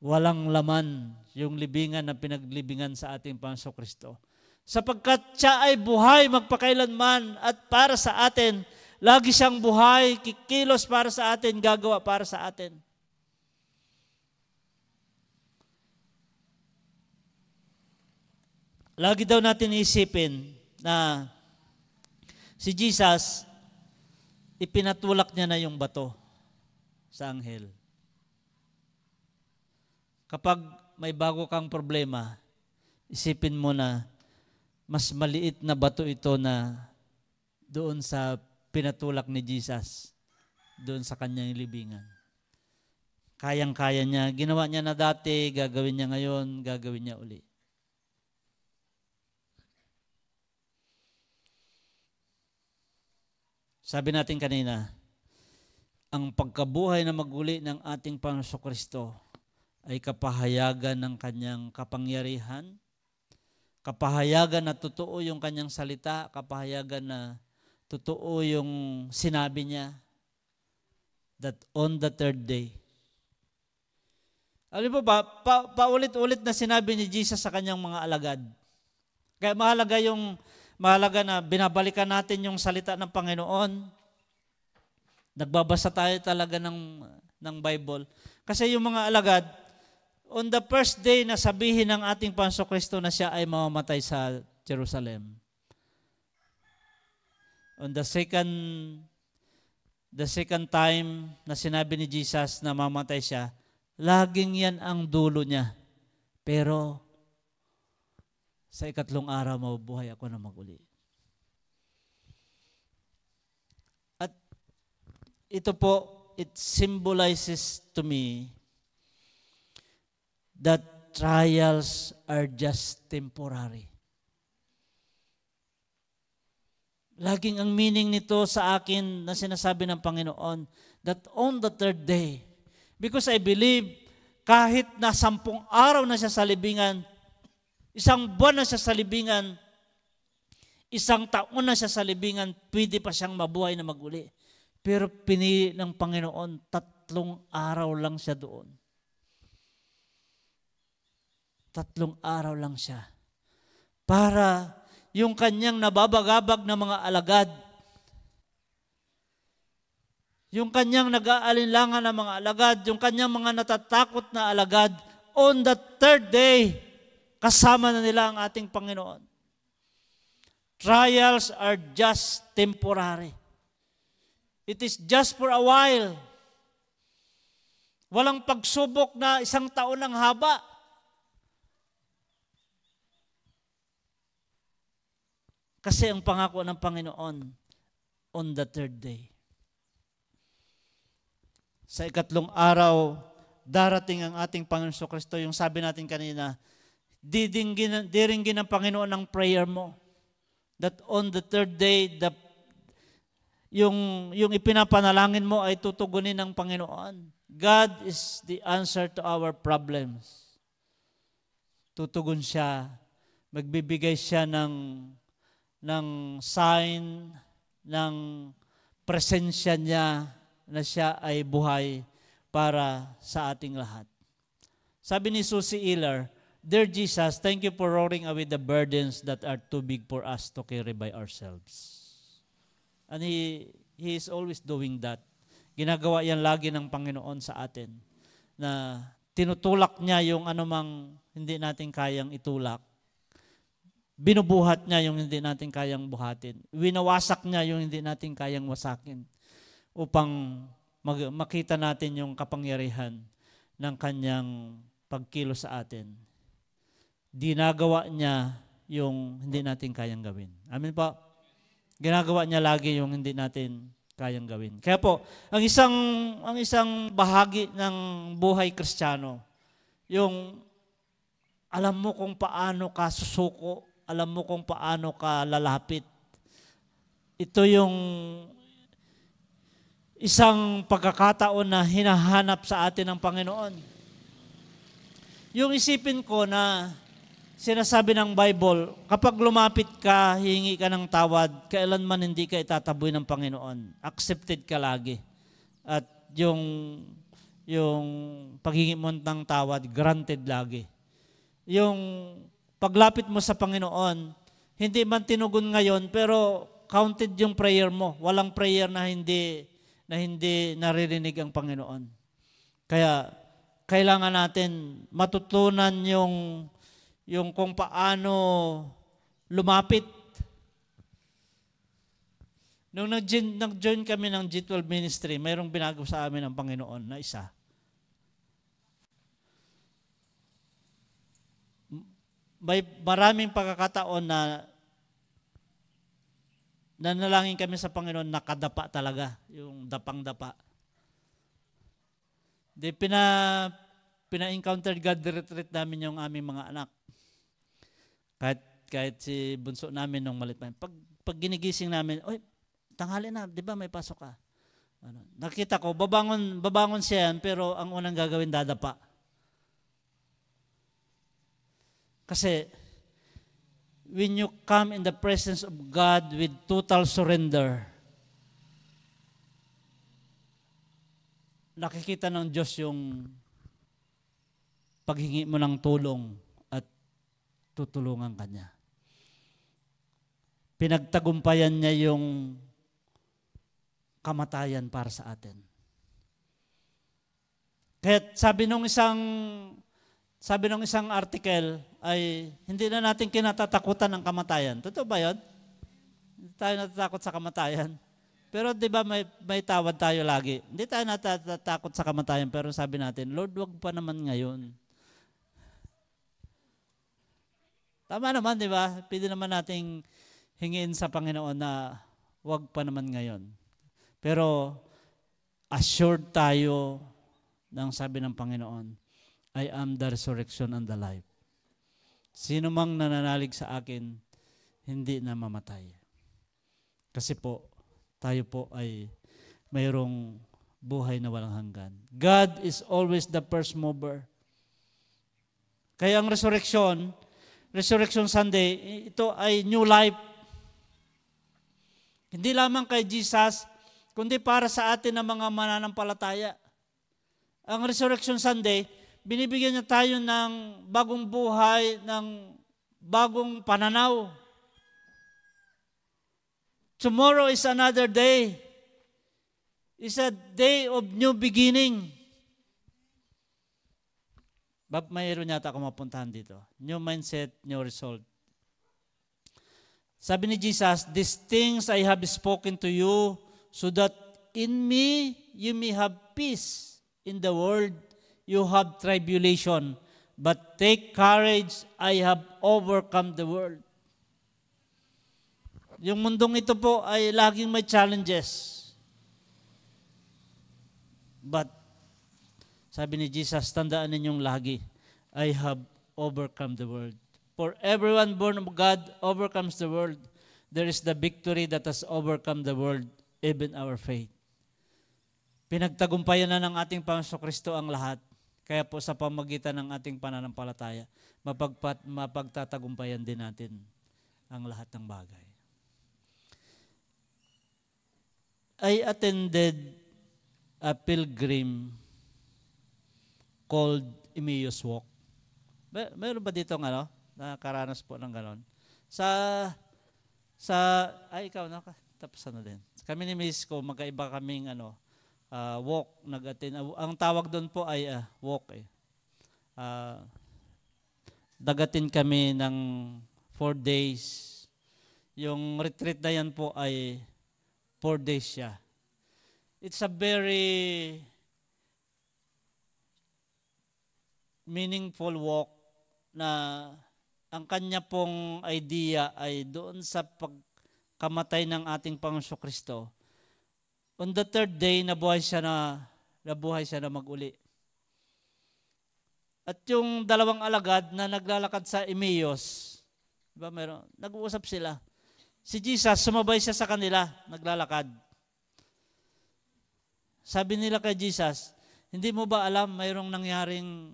Walang laman yung libingan na pinaglibingan sa ating Panginoong Kristo. Sapagkat siya ay buhay magpakailanman at para sa atin, lagi siyang buhay, kikilos para sa atin, gagawa para sa atin. Lagi daw natin isipin na si Jesus, ipinatulak niya na yung bato sa anghel. Kapag may bago kang problema, isipin mo na mas maliit na bato ito na doon sa pinatulak ni Jesus, doon sa kanyang libingan. Kayang-kaya niya, ginawa niya na dati, gagawin niya ngayon, gagawin niya uli. Sabi natin kanina, ang pagkabuhay na maguli ng ating Panginoong Kristo ay kapahayagan ng kanyang kapangyarihan, kapahayagan na totoo yung kanyang salita, kapahayagan na totoo yung sinabi niya, that on the third day. Alam mo ba, paulit-ulit na sinabi ni Jesus sa kanyang mga alagad. Kaya mahalaga na binabalikan natin yung salita ng Panginoon. Nagbabasa tayo talaga ng Bible. Kasi yung mga alagad, on the first day na sabihin ng ating Panginoong Kristo na siya ay mamamatay sa Jerusalem. On the second time na sinabi ni Jesus na mamatay siya, laging yan ang dulo niya. Pero sa ikatlong araw, mabubuhay ako na maguli. At ito po, it symbolizes to me that trials are just temporary. Laging ang meaning nito sa akin na sinasabi ng Panginoon, that on the third day, because I believe, kahit na 10 araw na siya sa libingan, 1 buwan na siya sa libingan, 1 taon na siya sa libingan, pwede pa siyang mabuhay na maguli. Pero pinili ng Panginoon, 3 araw lang siya doon. 3 araw lang siya. Para yung kanyang nababagabag na mga alagad, yung kanyang nag-aalinlangan na mga alagad, yung kanyang mga natatakot na alagad, on the third day, kasama na nila ang ating Panginoon. Trials are just temporary. It is just for a while. Walang pagsubok na 1 taon ang haba. Kasi ang pangako ng Panginoon, on the third day. Sa ikatlong araw, darating ang ating Panginoon Kristo, yung sabi natin kanina, diringgin ng Panginoon ang prayer mo. That on the third day, yung ipinapanalangin mo ay tutugunin ng Panginoon. God is the answer to our problems. Tutugon siya, magbibigay siya ng sign, ng presensya niya na siya ay buhay para sa ating lahat. Sabi ni Susie Eller, Dear Jesus, thank you for rolling away the burdens that are too big for us to carry by ourselves. And He is always doing that. Ginagawa yan lagi ng Panginoon sa atin, na tinutulak niya yung anumang hindi natin kayang itulak. Binubuhat niya yung hindi natin kayang buhatin. Winawasak niya yung hindi natin kayang wasakin upang makita natin yung kapangyarihan ng kanyang pagkilo sa atin. Dinagawa niya yung hindi natin kayang gawin. Amen po? Ginagawa niya lagi yung hindi natin kayang gawin. Kaya po, ang isang bahagi ng buhay Kristiyano, yung alam mo kung paano ka susuko, alam mo kung paano ka lalapit. Ito yung isang pagkakataon na hinahanap sa atin ng Panginoon. Yung isipin ko na sinasabi ng Bible, kapag lumapit ka, hihingi ka ng tawad, kailanman hindi ka itataboy ng Panginoon. Accepted ka lagi. At yung paghingi mo ng tawad, granted lagi. Yung paglapit mo sa Panginoon, hindi man tinugon ngayon, pero counted yung prayer mo. Walang prayer na hindi naririnig ang Panginoon. Kaya kailangan natin matutunan yung kung paano lumapit. Nung nag-join kami ng G12 Ministry, mayroong binago sa amin ng Panginoon na isa. May maraming pagkakataon na nanalangin kami sa Panginoon, nakadapa talaga, yung dapang-dapa. Pina-encounter God retreat namin yung aming mga anak. Kahit si bunso namin nung malit pa. Pag ginigising namin, oy, tanghali na, di ba may pasok ka? Nakita ko, babangon siya yan, pero ang unang gagawin, dadapa. Kasi, when you come in the presence of God with total surrender, nakikita ng Diyos yung paghingi mo ng tulong at tutulungan ka niya. Pinagtagumpayan niya yung kamatayan para sa atin. Kaya sabi nung isang article ay hindi na natin kinatatakutan ng kamatayan. Totoo ba yun? Hindi tayo natatakot sa kamatayan. Pero di ba may tawad tayo lagi? Hindi tayo natatakot sa kamatayan, pero sabi natin, Lord, wag pa naman ngayon. Tama naman, di ba? Pwede naman nating hingin sa Panginoon na wag pa naman ngayon. Pero assured tayo ng sabi ng Panginoon, I am the resurrection and the life. Sino mang nananalig sa akin, hindi na mamatay. Kasi po, tayo po ay mayroong buhay na walang hanggan. God is always the first mover. Kaya ang Resurrection Sunday, ito ay new life. Hindi lamang kay Jesus, kundi para sa atin ng mga mananampalataya. Ang Resurrection Sunday, binibigyan niya tayo ng bagong buhay, ng bagong pananaw. Tomorrow is another day. It's a day of new beginning. Mayroon yata ako mapuntahan dito. New mindset, new result. Sabi ni Jesus, these things I have spoken to you so that in me you may have peace. In the world you have tribulation, but take courage, I have overcome the world. Yung mundong ito po ay laging may challenges. But, sabi ni Jesus, tandaan ninyong lagi, I have overcome the world. For everyone born of God overcomes the world. There is the victory that has overcome the world, even our faith. Pinagtagumpayan na ng ating Panginoon Kristo ang lahat. Kaya po sa pamagitan ng ating pananampalataya, mapagtatagumpayan din natin ang lahat ng bagay. I attended a pilgrim called Emmaus Walk. Mayroon ba dito nakaranas po ng ganon? Ikaw na, tapos din. Kami ni Miss ko, magkaiba kaming walk, nag-attend. Ang tawag doon po ay walk eh. Dagatin kami ng 4 days. Yung retreat na yan po ay 4 days siya. It's a very meaningful walk na ang kanya pong idea ay doon sa pagkamatay ng ating Panginoon Kristo. On the 3rd day, nabuhay siya na mag-uli. At yung dalawang alagad na naglalakad sa Emmaus, diba, nag-uusap sila. Si Jesus, sumabay siya sa kanila, naglalakad. Sabi nila kay Jesus, hindi mo ba alam mayroong nangyaring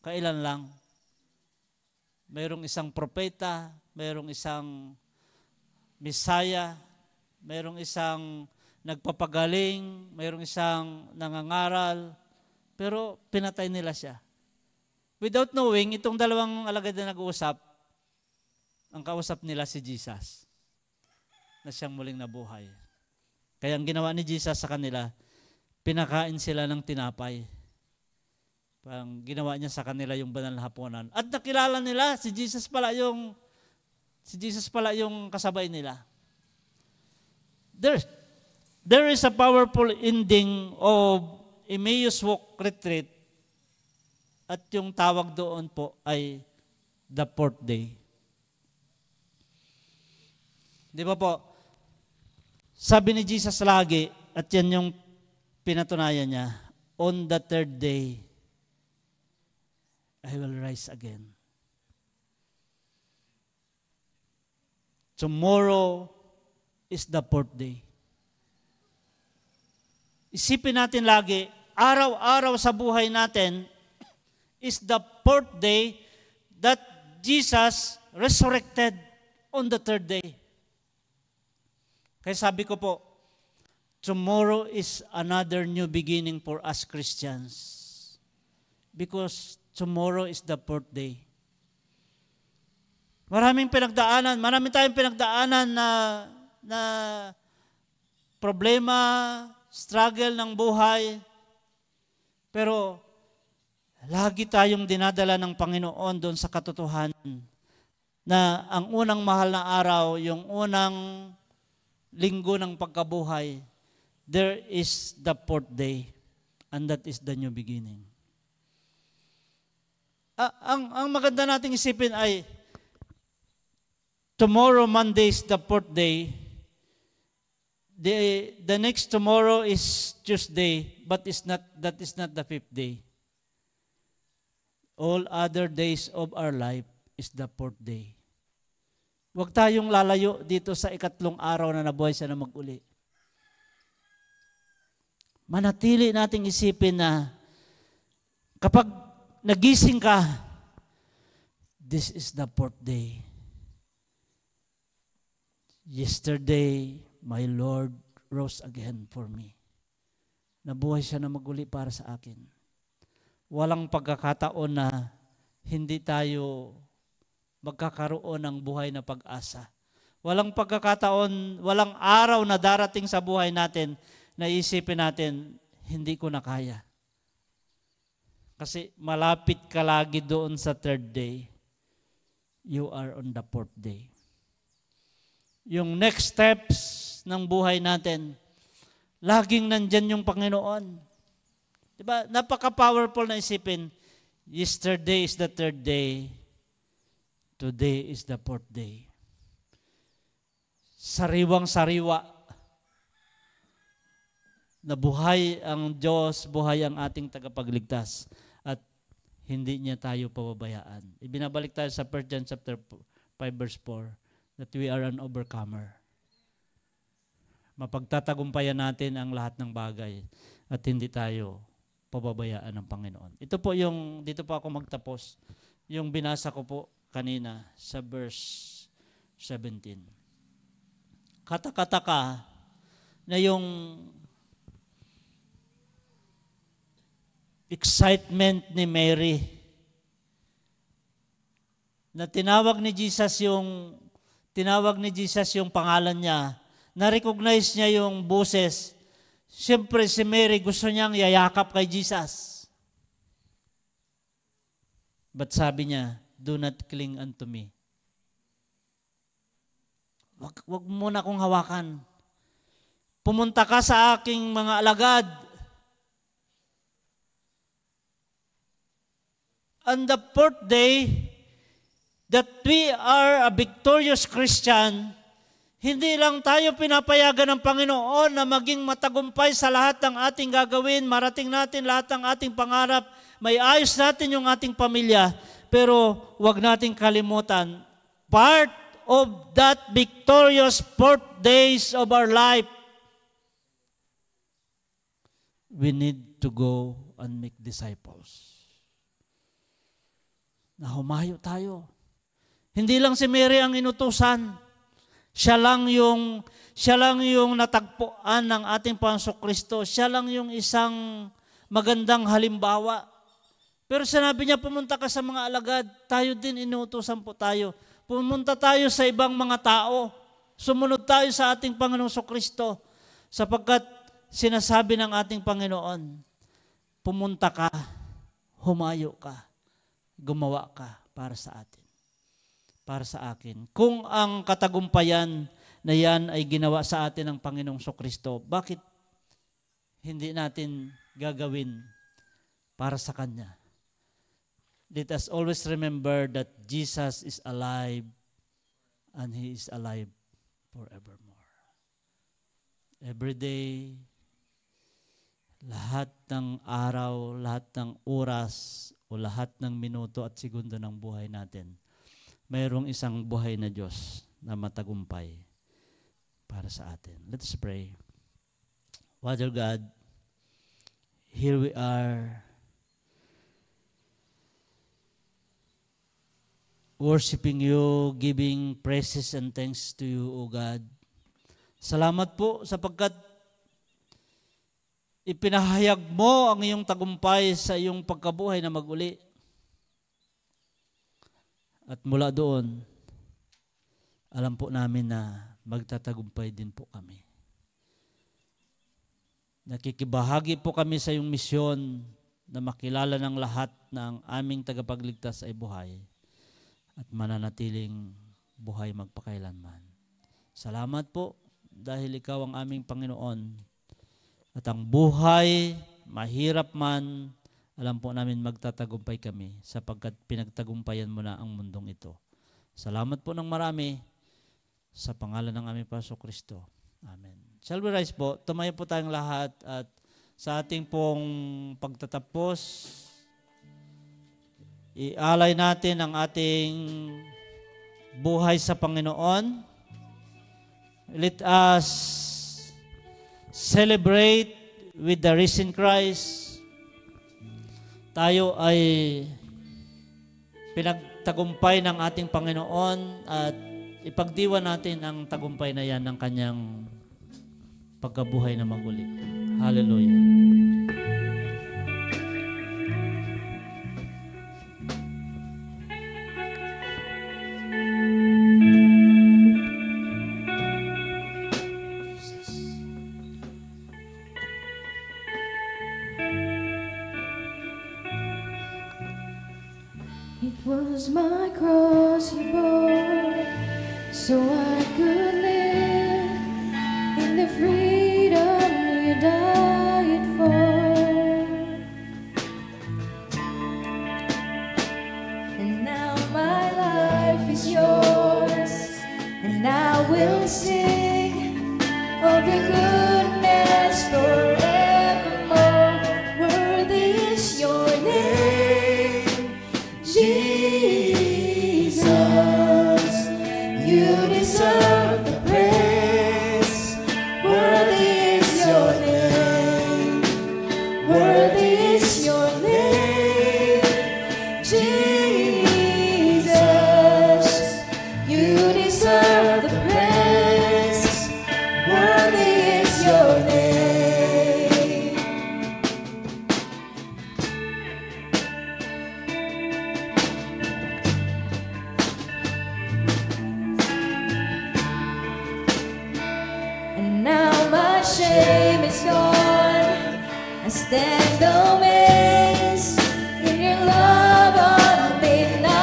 kailan lang? Mayroong isang propeta, mayroong isang Messiah, mayroong isang nagpapagaling, mayroong isang nangangaral, pero pinatay nila siya. Without knowing, itong dalawang alagad na nag-uusap, ang kausap nila si Jesus, na siyang muling nabuhay. Kaya ang ginawa ni Jesus sa kanila, pinakain sila ng tinapay. Parang ginawa niya sa kanila yung banal na hapunan. At nakilala nila, si Jesus pala yung kasabay nila. There is a powerful ending of Emmaus Walk Retreat at yung tawag doon po ay the 4th day. Di ba po? Sabi ni Jesus lagi, at yan yung pinatunayan niya, on the 3rd day, I will rise again. Tomorrow is the 4th day. Isipin natin lagi, araw-araw sa buhay natin is the 4th day that Jesus resurrected on the 3rd day. Kaya sabi ko po, tomorrow is another new beginning for us Christians. Because tomorrow is the 4th day. Marami tayong pinagdaanan na problema, struggle ng buhay. Pero lagi tayong dinadala ng Panginoon doon sa katotohanan na ang unang mahal na araw, yung unang linggo ng pagkabuhay, there is the 4th day, and that is the new beginning. Ang maganda nating isipin ay, tomorrow, Monday is the 4th day. The next tomorrow is Tuesday, but that is not the 5th day. All other days of our life is the 4th day. Huwag tayong lalayo dito sa 3rd araw na nabuhay siya na mag-uli. Manatili nating isipin na kapag nagising ka, this is the 4th day. Yesterday, my Lord rose again for me. Nabuhay siya na mag-uli para sa akin. Walang pagkakataon na hindi tayo magkakaroon ng buhay na pag-asa. Walang pagkakataon, walang araw na darating sa buhay natin na isipin natin, hindi ko na kaya. Kasi malapit ka lagi doon sa 3rd day. You are on the 4th day. Yung next steps ng buhay natin, laging nandyan yung Panginoon. Diba? Napaka-powerful na isipin, yesterday is the 3rd day, today is the 4th day. Sariwang-sariwa na buhay ang Diyos, buhay ang ating tagapagligtas at hindi niya tayo pababayaan. Ibinabalik tayo sa 1 John chapter 5 verse 4 that we are an overcomer. Mapagtatagumpayan natin ang lahat ng bagay at hindi tayo pababayaan ng Panginoon. Ito po yung, dito po ako magtapos, yung binasa ko po kanina sa verse 17. Katakataka na yung excitement ni Mary na tinawag ni Jesus yung pangalan niya, na-recognize niya yung boses. Siyempre si Mary gusto niyang yayakap kay Jesus. But sabi niya, do not cling unto me. Wag muna akong hawakan. Pumunta ka sa aking mga alagad. On the fourth day, that we are a victorious Christian, hindi lang tayo pinapayagan ng Panginoon na maging matagumpay sa lahat ng ating gagawin, marating natin lahat ng ating pangarap, may ayos natin yung ating pamilya, pero wag nating kalimutan, part of that victorious fourth days of our life, we need to go and make disciples. Na humayo tayo. Hindi lang si Mary ang inutusan. Siya lang yung natagpuan ng ating Panginoong Kristo. Siya lang yung isang magandang halimbawa. Pero sinabi niya, pumunta ka sa mga alagad. Tayo din, inuutusan po tayo. Pumunta tayo sa ibang mga tao. Sumunod tayo sa ating Panginoong Kristo. Sapagkat sinasabi ng ating Panginoon, pumunta ka, humayo ka, gumawa ka para sa atin. Para sa akin. Kung ang katagumpayan na yan ay ginawa sa atin ng Panginoong Kristo, bakit hindi natin gagawin para sa Kanya? Let us always remember that Jesus is alive and He is alive forevermore. Every day, lahat ng araw, lahat ng oras, o lahat ng minuto at segundo ng buhay natin, mayroong isang buhay na Diyos na matagumpay para sa atin. Let us pray. Father God, here we are worshiping you, giving praises and thanks to you, O God. Salamat po sapagkat ipinahayag mo ang iyong tagumpay sa iyong pagkabuhay na maguli. At mula doon, alam po namin na magtatagumpay din po kami. Nakikibahagi po kami sa iyong misyon na makilala ng lahat na ang aming tagapagligtas ay buhay at mananatiling buhay magpakailanman. Salamat po dahil ikaw ang aming Panginoon at ang buhay, mahirap man, alam po namin magtatagumpay kami sapagkat pinagtagumpayan mo na ang mundong ito. Salamat po ng marami sa pangalan ng aming Panginoong Kristo. Amen. Shall we rise po? Tumayo po tayong lahat at sa ating pong pagtatapos, ialay natin ang ating buhay sa Panginoon. Let us celebrate with the risen Christ. Tayo ay pinagtagumpay ng ating Panginoon at ipagdiwa natin ang tagumpay na yan ng kanyang pagkabuhay na maguli. Hallelujah. It was my cross you bore, so I could live in the freedom you died for. And now my life is yours, and I will sing of your goodness forevermore. Worthy is your name, Jesus, you deserve the praise. Worthy is your name, worthy is your name, Jesus, you deserve the praise. Worthy is stand amazed in your love undeniable.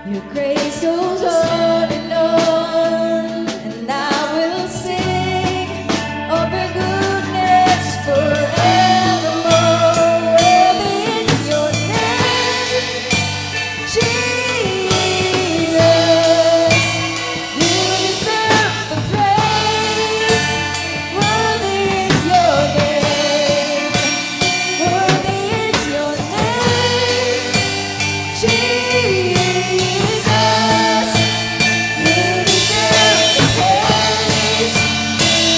Your grace goes on, and I will sing of your goodness forevermore. Worthy is your name, Jesus. You deserve the praise. Worthy is your name. Worthy is your name, Jesus. You deserve the praise.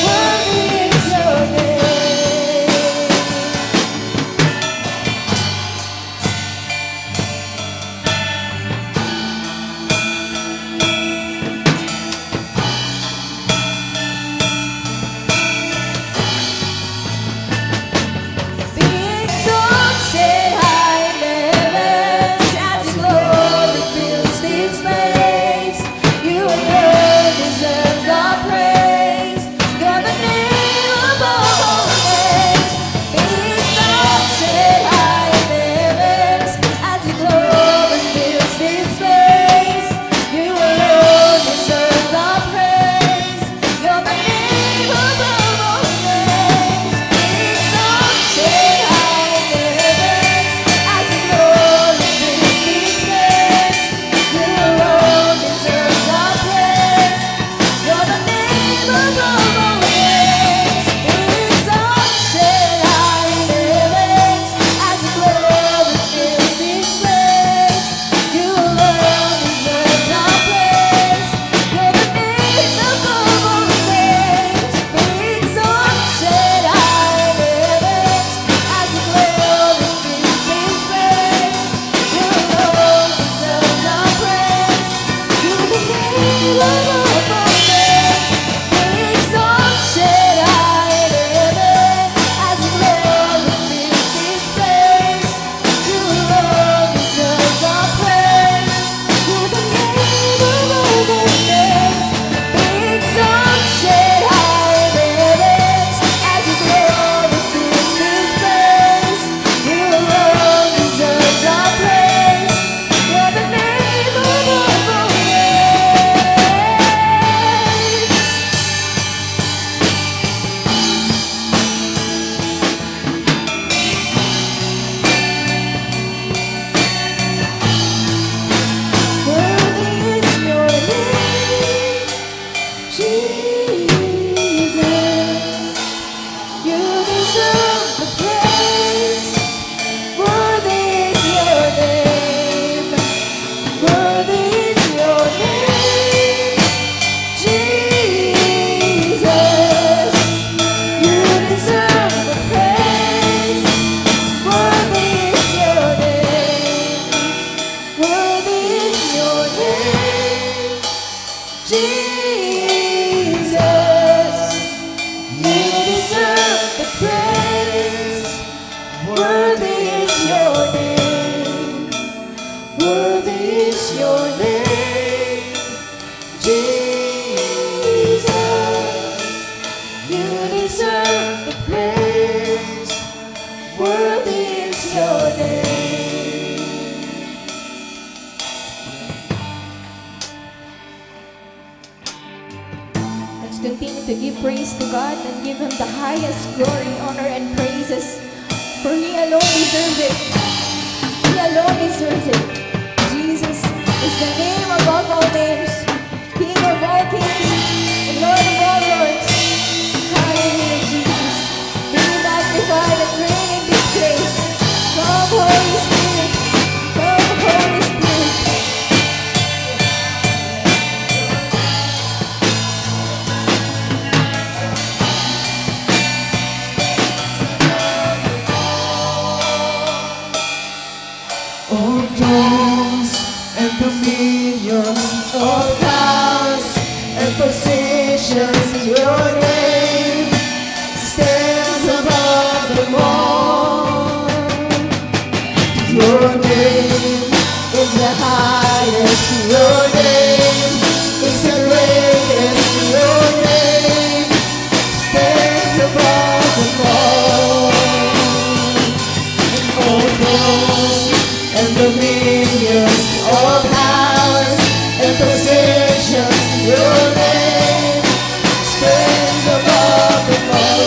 Worthy is your name. Be exalted high in the heavens as your glory fills this place. You alone deserve our praise. You're the name above all names. Be exalted high in the heavens as your glory fills this place. You alone deserve our praise. You're the name above all names. Be exalted high in the heavens as your glory fills this place. You alone deserve our praise. You're the name above all names. Be exalted high in the heavens as your glory fills this place. You alone deserve our praise. You're the name above all names. Be exalted high in the heavens as your glory fills this place. You alone deserve our praise. You're the name above all names. Be exalted high in the heavens as your glory fills this place. You alone deserve our praise. You're the name above all names. Be exalted high in the heavens as your glory fills this place. You alone deserve our praise. You're the name above all names. Worthy is your name, Jesus. You deserve the praise. Worthy is your name. Worthy is your name, Jesus. You deserve the praise. Worthy is your name. Worthy is your name, Jesus. You deserve the praise. Worthy is your name. Worthy is your name, Jesus. You deserve the praise. Worthy is your name. Let's continue to give praise to God and give Him the highest glory, honor, and praises. For He alone deserves it. He alone deserves it. Jesus is the name above all names, King of all kings and Lord of all lords. Hallelujah, Jesus. Be magnified and reign in this place. Come, Holy Spirit. Come, Holy Spirit. All thrones and dominions, all powers and positions, your name stands above them all. Your name is the highest, your name is the greatest, your name thrones and dominions, all powers and positions, your name stands above them all.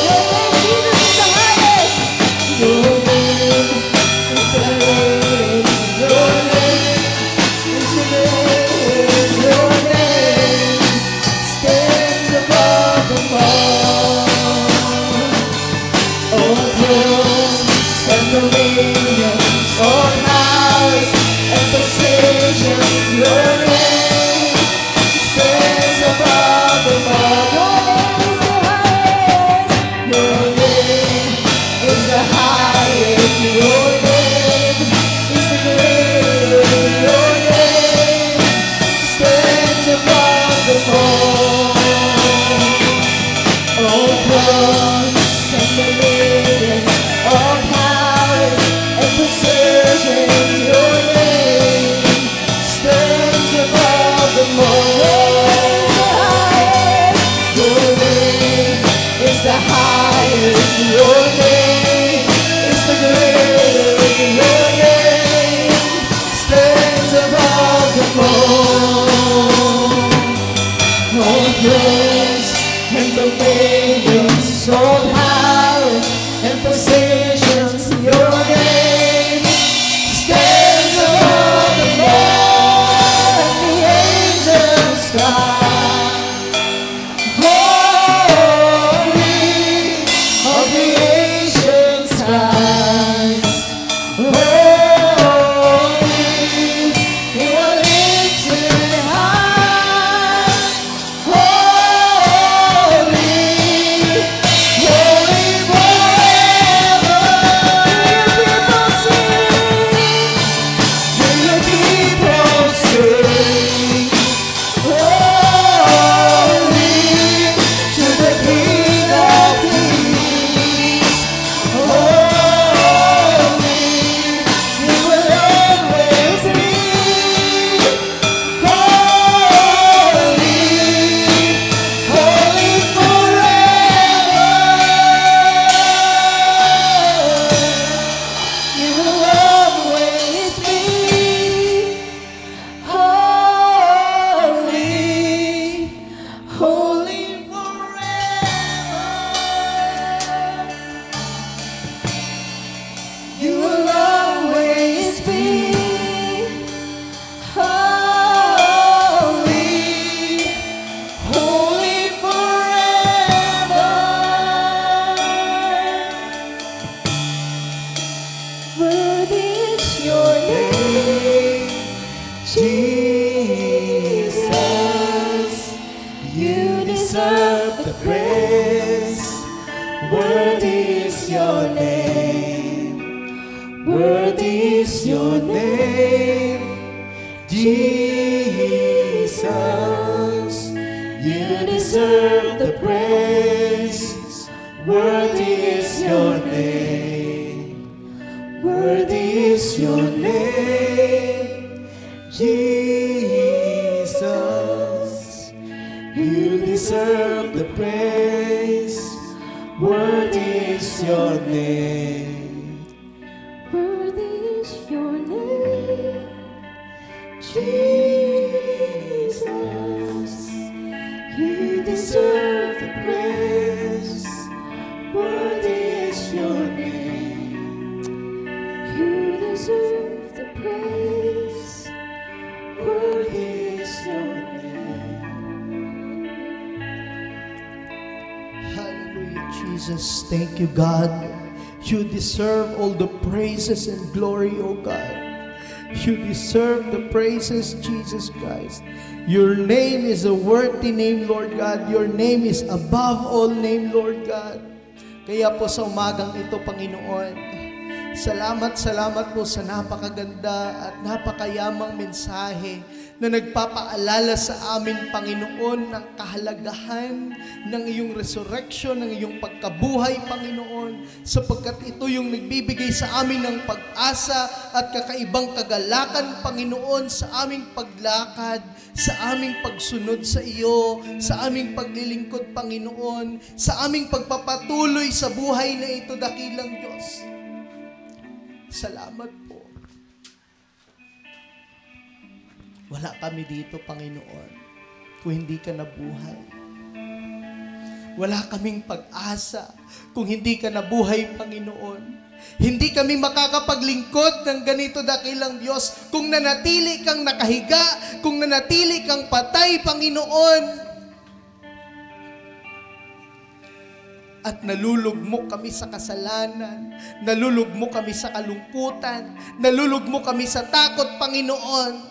Your name is the highest. Your name is the greatest. Your name stands above them all. All thrones and dominions, all powers and positions, your name stands above them all. Your name is the highest. Your name is the greatest. Your name stands above them all. All thrones and dominions, all powers and positions, your name stands above them all. Your name is the highest. Your name is the greatest. Your name stands above them all. All thrones and dominions, all powers and positions, your name stands above them all. And the angels cry, holy, all the ancients cries, holy, you are lifted high, holy, holy forever. Hear your people sing, holy to the King of Kings, holy, you will always be, holy, holy forever. You will always be holy, holy forever. You will always be holy, holy forever. Worthy is your name, Jesus. You deserve the praise. Worthy is your name. Worthy is your name, Jesus. You deserve the praise. Worthy is your name. Worthy is your name, Jesus. You deserve the praise. Worthy is your name. Worthy is your name, Jesus. You deserve the praise. Worthy is your name. You deserve the praise. Worthy is your name. Hallelujah, Jesus. Thank you, God. You deserve all the praises and glory, O God. You deserve the praises, Jesus Christ. Your name is a worthy name, Lord God. Your name is above all name, Lord God. Kaya po sa umagang ito, Panginoon, salamat po sa napakaganda at napakayamang mensahe na nagpapaalala sa amin, Panginoon, ng kahalagahan ng iyong resurrection, ng iyong pagkabuhay, Panginoon, sapagkat ito yung nagbibigay sa amin ng pag-asa at kakaibang kagalakan, Panginoon, sa aming paglakad, sa aming pagsunod sa iyo, sa aming paglilingkod, Panginoon, sa aming pagpapatuloy sa buhay na ito, dakilang Diyos. Salamat po. Wala kami dito, Panginoon, kung hindi ka nabuhay. Wala kaming pag-asa kung hindi ka nabuhay, Panginoon. Hindi kami makakapaglingkod ng ganito dakilang Diyos kung nanatili kang nakahiga, kung nanatili kang patay, Panginoon. At nalulugmok kami sa kasalanan, nalulugmok kami sa kalungkutan, nalulugmok kami sa takot, Panginoon.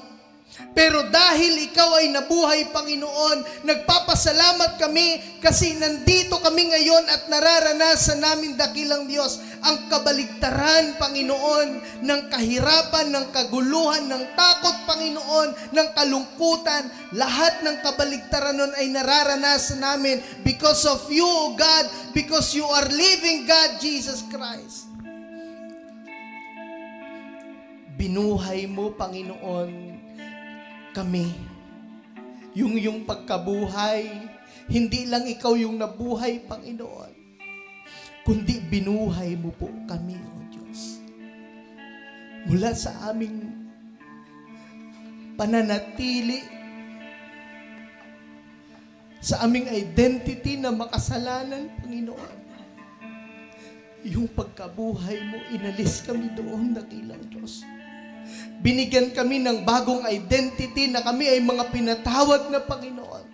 Pero dahil ikaw ay nabuhay, Panginoon, nagpapasalamat kami kasi nandito kami ngayon at nararanasan namin, dakilang Diyos, ang kabaligtaran, Panginoon, ng kahirapan, ng kaguluhan, ng takot, Panginoon, ng kalungkutan. Lahat ng kabaligtaran nun ay nararanasan namin because of you, O God, because you are living God, Jesus Christ. Binuhay mo, Panginoon, kami. Yung pagkabuhay, hindi lang ikaw yung nabuhay, Panginoon, kundi binuhay mo po kami, O Diyos. Mula sa aming pananatili, sa aming identity na makasalanan, Panginoon, yung pagkabuhay mo, inalis kami doon, dakilang Diyos. Binigyan kami ng bagong identity na kami ay mga pinatawad na, Panginoon.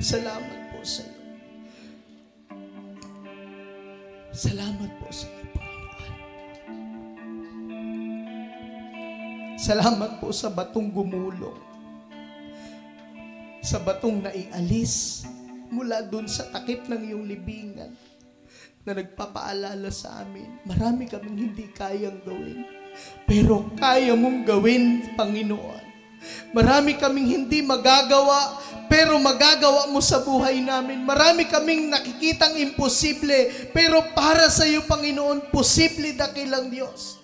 Salamat po sa iyo. Salamat po sa iyo, Panginoon. Salamat po sa batong gumulong. Sa batong naialis mula dun sa takip ng iyong libingan na nagpapaalala sa amin, marami kaming hindi kayang gawin. Pero kaya mong gawin, Panginoon. Marami kaming hindi magagawa, pero magagawa mo sa buhay namin. Marami kaming nakikitang imposible, pero para sa iyo, Panginoon, posible, dakilang Diyos.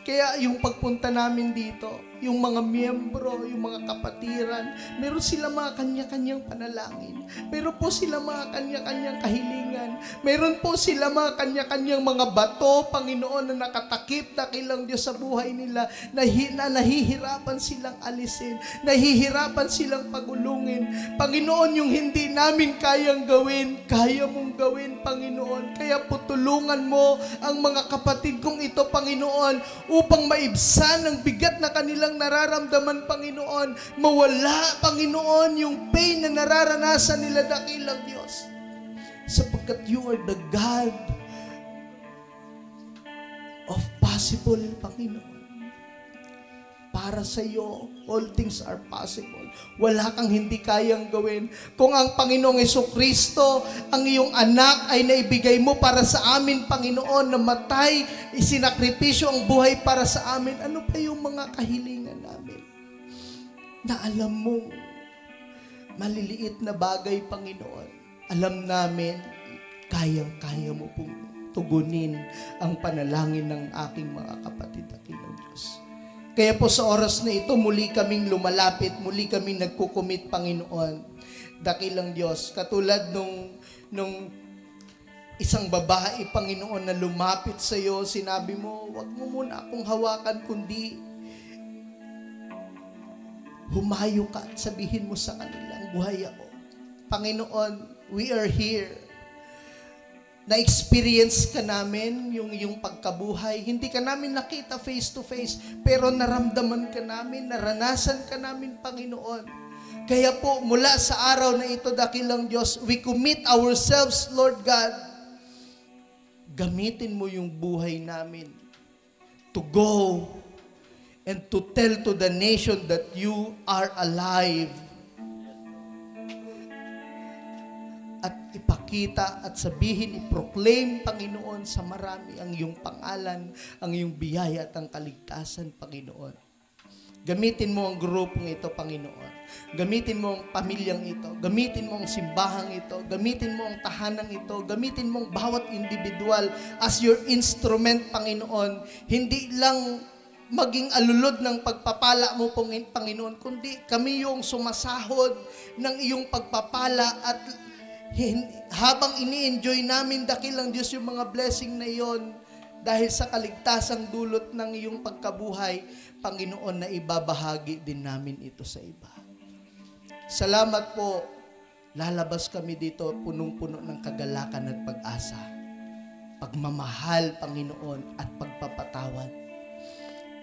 Kaya yung pagpunta namin dito, yung mga miyembro, yung mga kapatiran, meron sila mga kanya-kanyang panalangin. Meron po sila mga kanya-kanyang kahilingan. Meron po sila mga kanya-kanyang mga bato, Panginoon, na nakatakip, dakilang Diyos, sa buhay nila, na nahihirapan silang alisin, nahihirapan silang pagulungin. Panginoon, yung hindi namin kayang gawin, kaya mong gawin, Panginoon. Kaya po tulungan mo ang mga kapatid kong ito, Panginoon, upang maibsan ang bigat na kanilang nararamdaman, Panginoon. Mawala, Panginoon, yung pain na nararanasan nila, dakilang Diyos. Sapagkat you are the God of possible, Panginoon. Para sa iyo, all things are possible. Wala kang hindi kayang gawin. Kung ang Panginoong Jesucristo, ang iyong anak ay naibigay mo para sa amin, Panginoon, na matay, isinakripisyo ang buhay para sa amin, ano pa yung mga kahilingan namin? Na alam mo, maliliit na bagay, Panginoon, alam namin, kayang-kaya mo pong tugunin ang panalangin ng aking mga kapatid at ng Diyos. Kaya po sa oras na ito, muli kaming lumalapit, muli kaming nagkukumit, Panginoon. Dakilang Diyos, katulad nung isang babae, Panginoon, na lumapit sa iyo, sinabi mo, wag mo muna akong hawakan, kundi humayo ka at sabihin mo sa kanilang, buhay ako. Panginoon, we are here. Na-experience ka namin yung pagkabuhay. Hindi ka namin nakita face to face, pero naramdaman ka namin, naranasan ka namin, Panginoon. Kaya po, mula sa araw na ito, dakilang Diyos, we commit ourselves, Lord God. Gamitin mo yung buhay namin to go and to tell to the nation that you are alive. At ipakita at sabihin, i-proclaim, Panginoon, sa marami ang iyong pangalan, ang iyong biyaya at ang kaligtasan, Panginoon. Gamitin mo ang grupong ito, Panginoon. Gamitin mo ang pamilyang ito. Gamitin mo ang simbahang ito. Gamitin mo ang tahanang ito. Gamitin mo ang bawat individual as your instrument, Panginoon. Hindi lang maging alulod ng pagpapala mo, Panginoon, kundi kami yung sumasahod ng iyong pagpapala at habang ini-enjoy namin, dakilang Diyos, yung mga blessing na iyon, dahil sa kaligtasang dulot ng iyong pagkabuhay, Panginoon, na ibabahagi din namin ito sa iba. Salamat po, lalabas kami dito punong-puno ng kagalakan at pag-asa, pagmamahal, Panginoon, at pagpapatawad.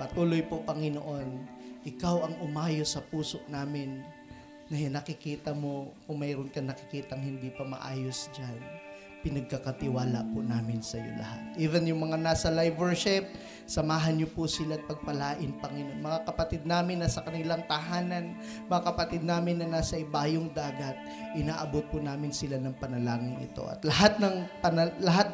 Patuloy po, Panginoon, ikaw ang umayo sa puso namin na nakikita mo, kung mayroon ka nakikitang hindi pa maayos dyan, pinagkakatiwala po namin sa iyo lahat. Even yung mga nasa live worship, samahan niyo po sila at pagpalain, Panginoon. Mga kapatid namin na sa kanilang tahanan, mga kapatid namin na nasa ibayong dagat, inaabot po namin sila ng panalangin ito. At lahat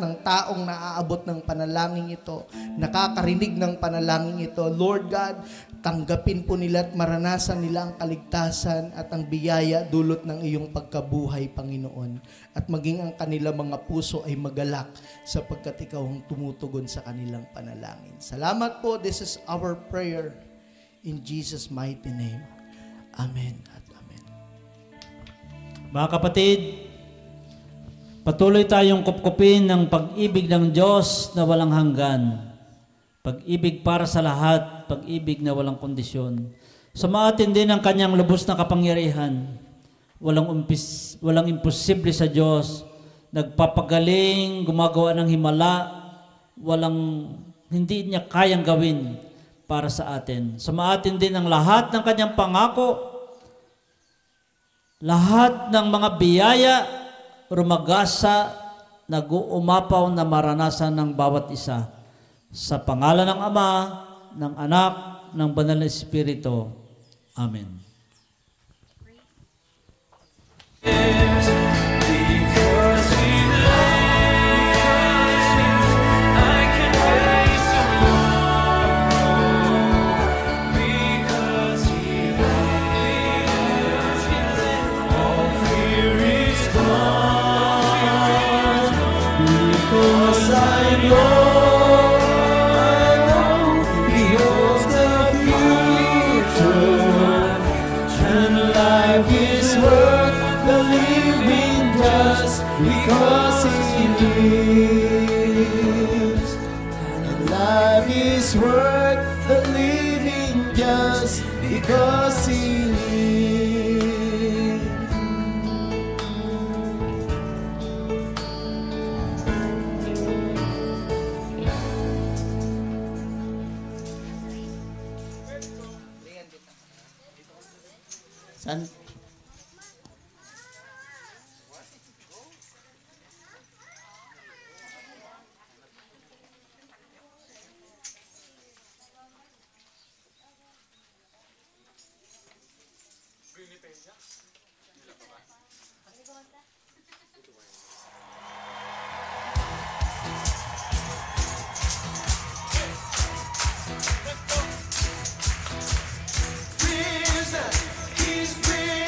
ng taong naaabot ng panalangin ito, nakakarinig ng panalangin ito, Lord God, tanggapin po nila at maranasan nila ang kaligtasan at ang biyaya dulot ng iyong pagkabuhay, Panginoon. At maging ang kanilang mga puso ay magalak sapagkat ikaw ang tumutugon sa kanilang panalangin. Salamat po. This is our prayer in Jesus' mighty name. Amen at amen. Mga kapatid, patuloy tayong kupkupin ng pag-ibig ng Diyos na walang hanggan. Pag-ibig para sa lahat, pag-ibig na walang kondisyon. Sumaatin din ang kanyang lubos na kapangyarihan. Walang imposible sa Diyos. Nagpapagaling, gumagawa ng himala, hindi niya kayang gawin para sa atin. Sumaatin din ang lahat ng kanyang pangako, lahat ng mga biyaya, rumagasa, nag-uumapaw na maranasan ng bawat isa. Sa pangalan ng Ama, ng Anak, ng Banal na Espiritu. Amen. Because He loves me, I can face tomorrow. Because He loves me, all fear is gone. Because I know He holds the future, and life is worth the living just because He lives. And life is worth the living just because He lives. San? Risen, He's risen.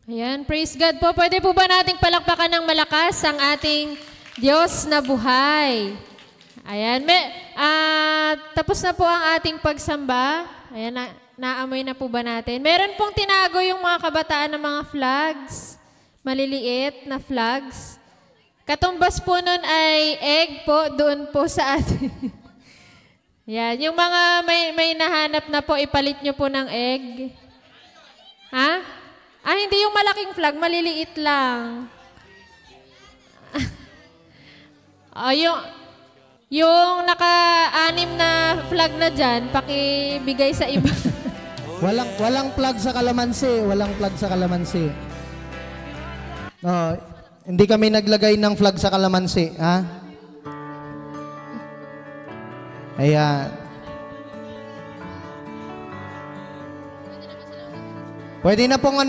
Ayan, praise God po. Pwede po ba nating palakpakan ng malakas ang ating Diyos na buhay? Ayan, tapos na po ang ating pagsamba. Ayan, naamoy na po ba natin? Meron pong tinago yung mga kabataan ng mga flags, maliliit na flags. Katumbas po nun ay egg po doon po sa atin. Yan, yung mga may nahanap na po, ipalit nyo po ng egg. Ha? Hindi yung malaking flag, maliliit lang. Yung naka-anim na flag na dyan, pakibigay sa iba. Walang plug sa kalamansi. Walang plug sa kalamansi. No, hindi kami naglagay ng flag sa kalamansi, ha? Ayan. Pwede na pong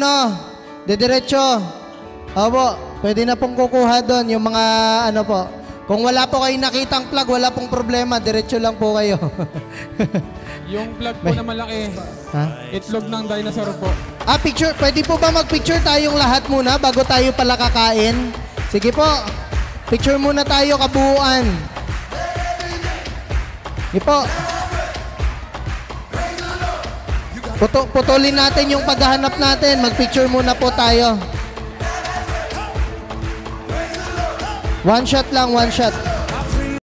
didiretso. Opo, pwede na pong kukuha doon yung mga po. Kung wala po kayo nakitang flag, wala pong problema. Diretso lang po kayo. Yung flag po na malaki, itlog ng dinosaur po. Picture. Pwede po ba mag-picture tayong lahat muna bago tayo pala kakain? Sige po. Picture muna tayo kabuuan. Sige po. Putulin natin yung paghahanap natin. Mag-picture muna po tayo. One shot lang, one shot.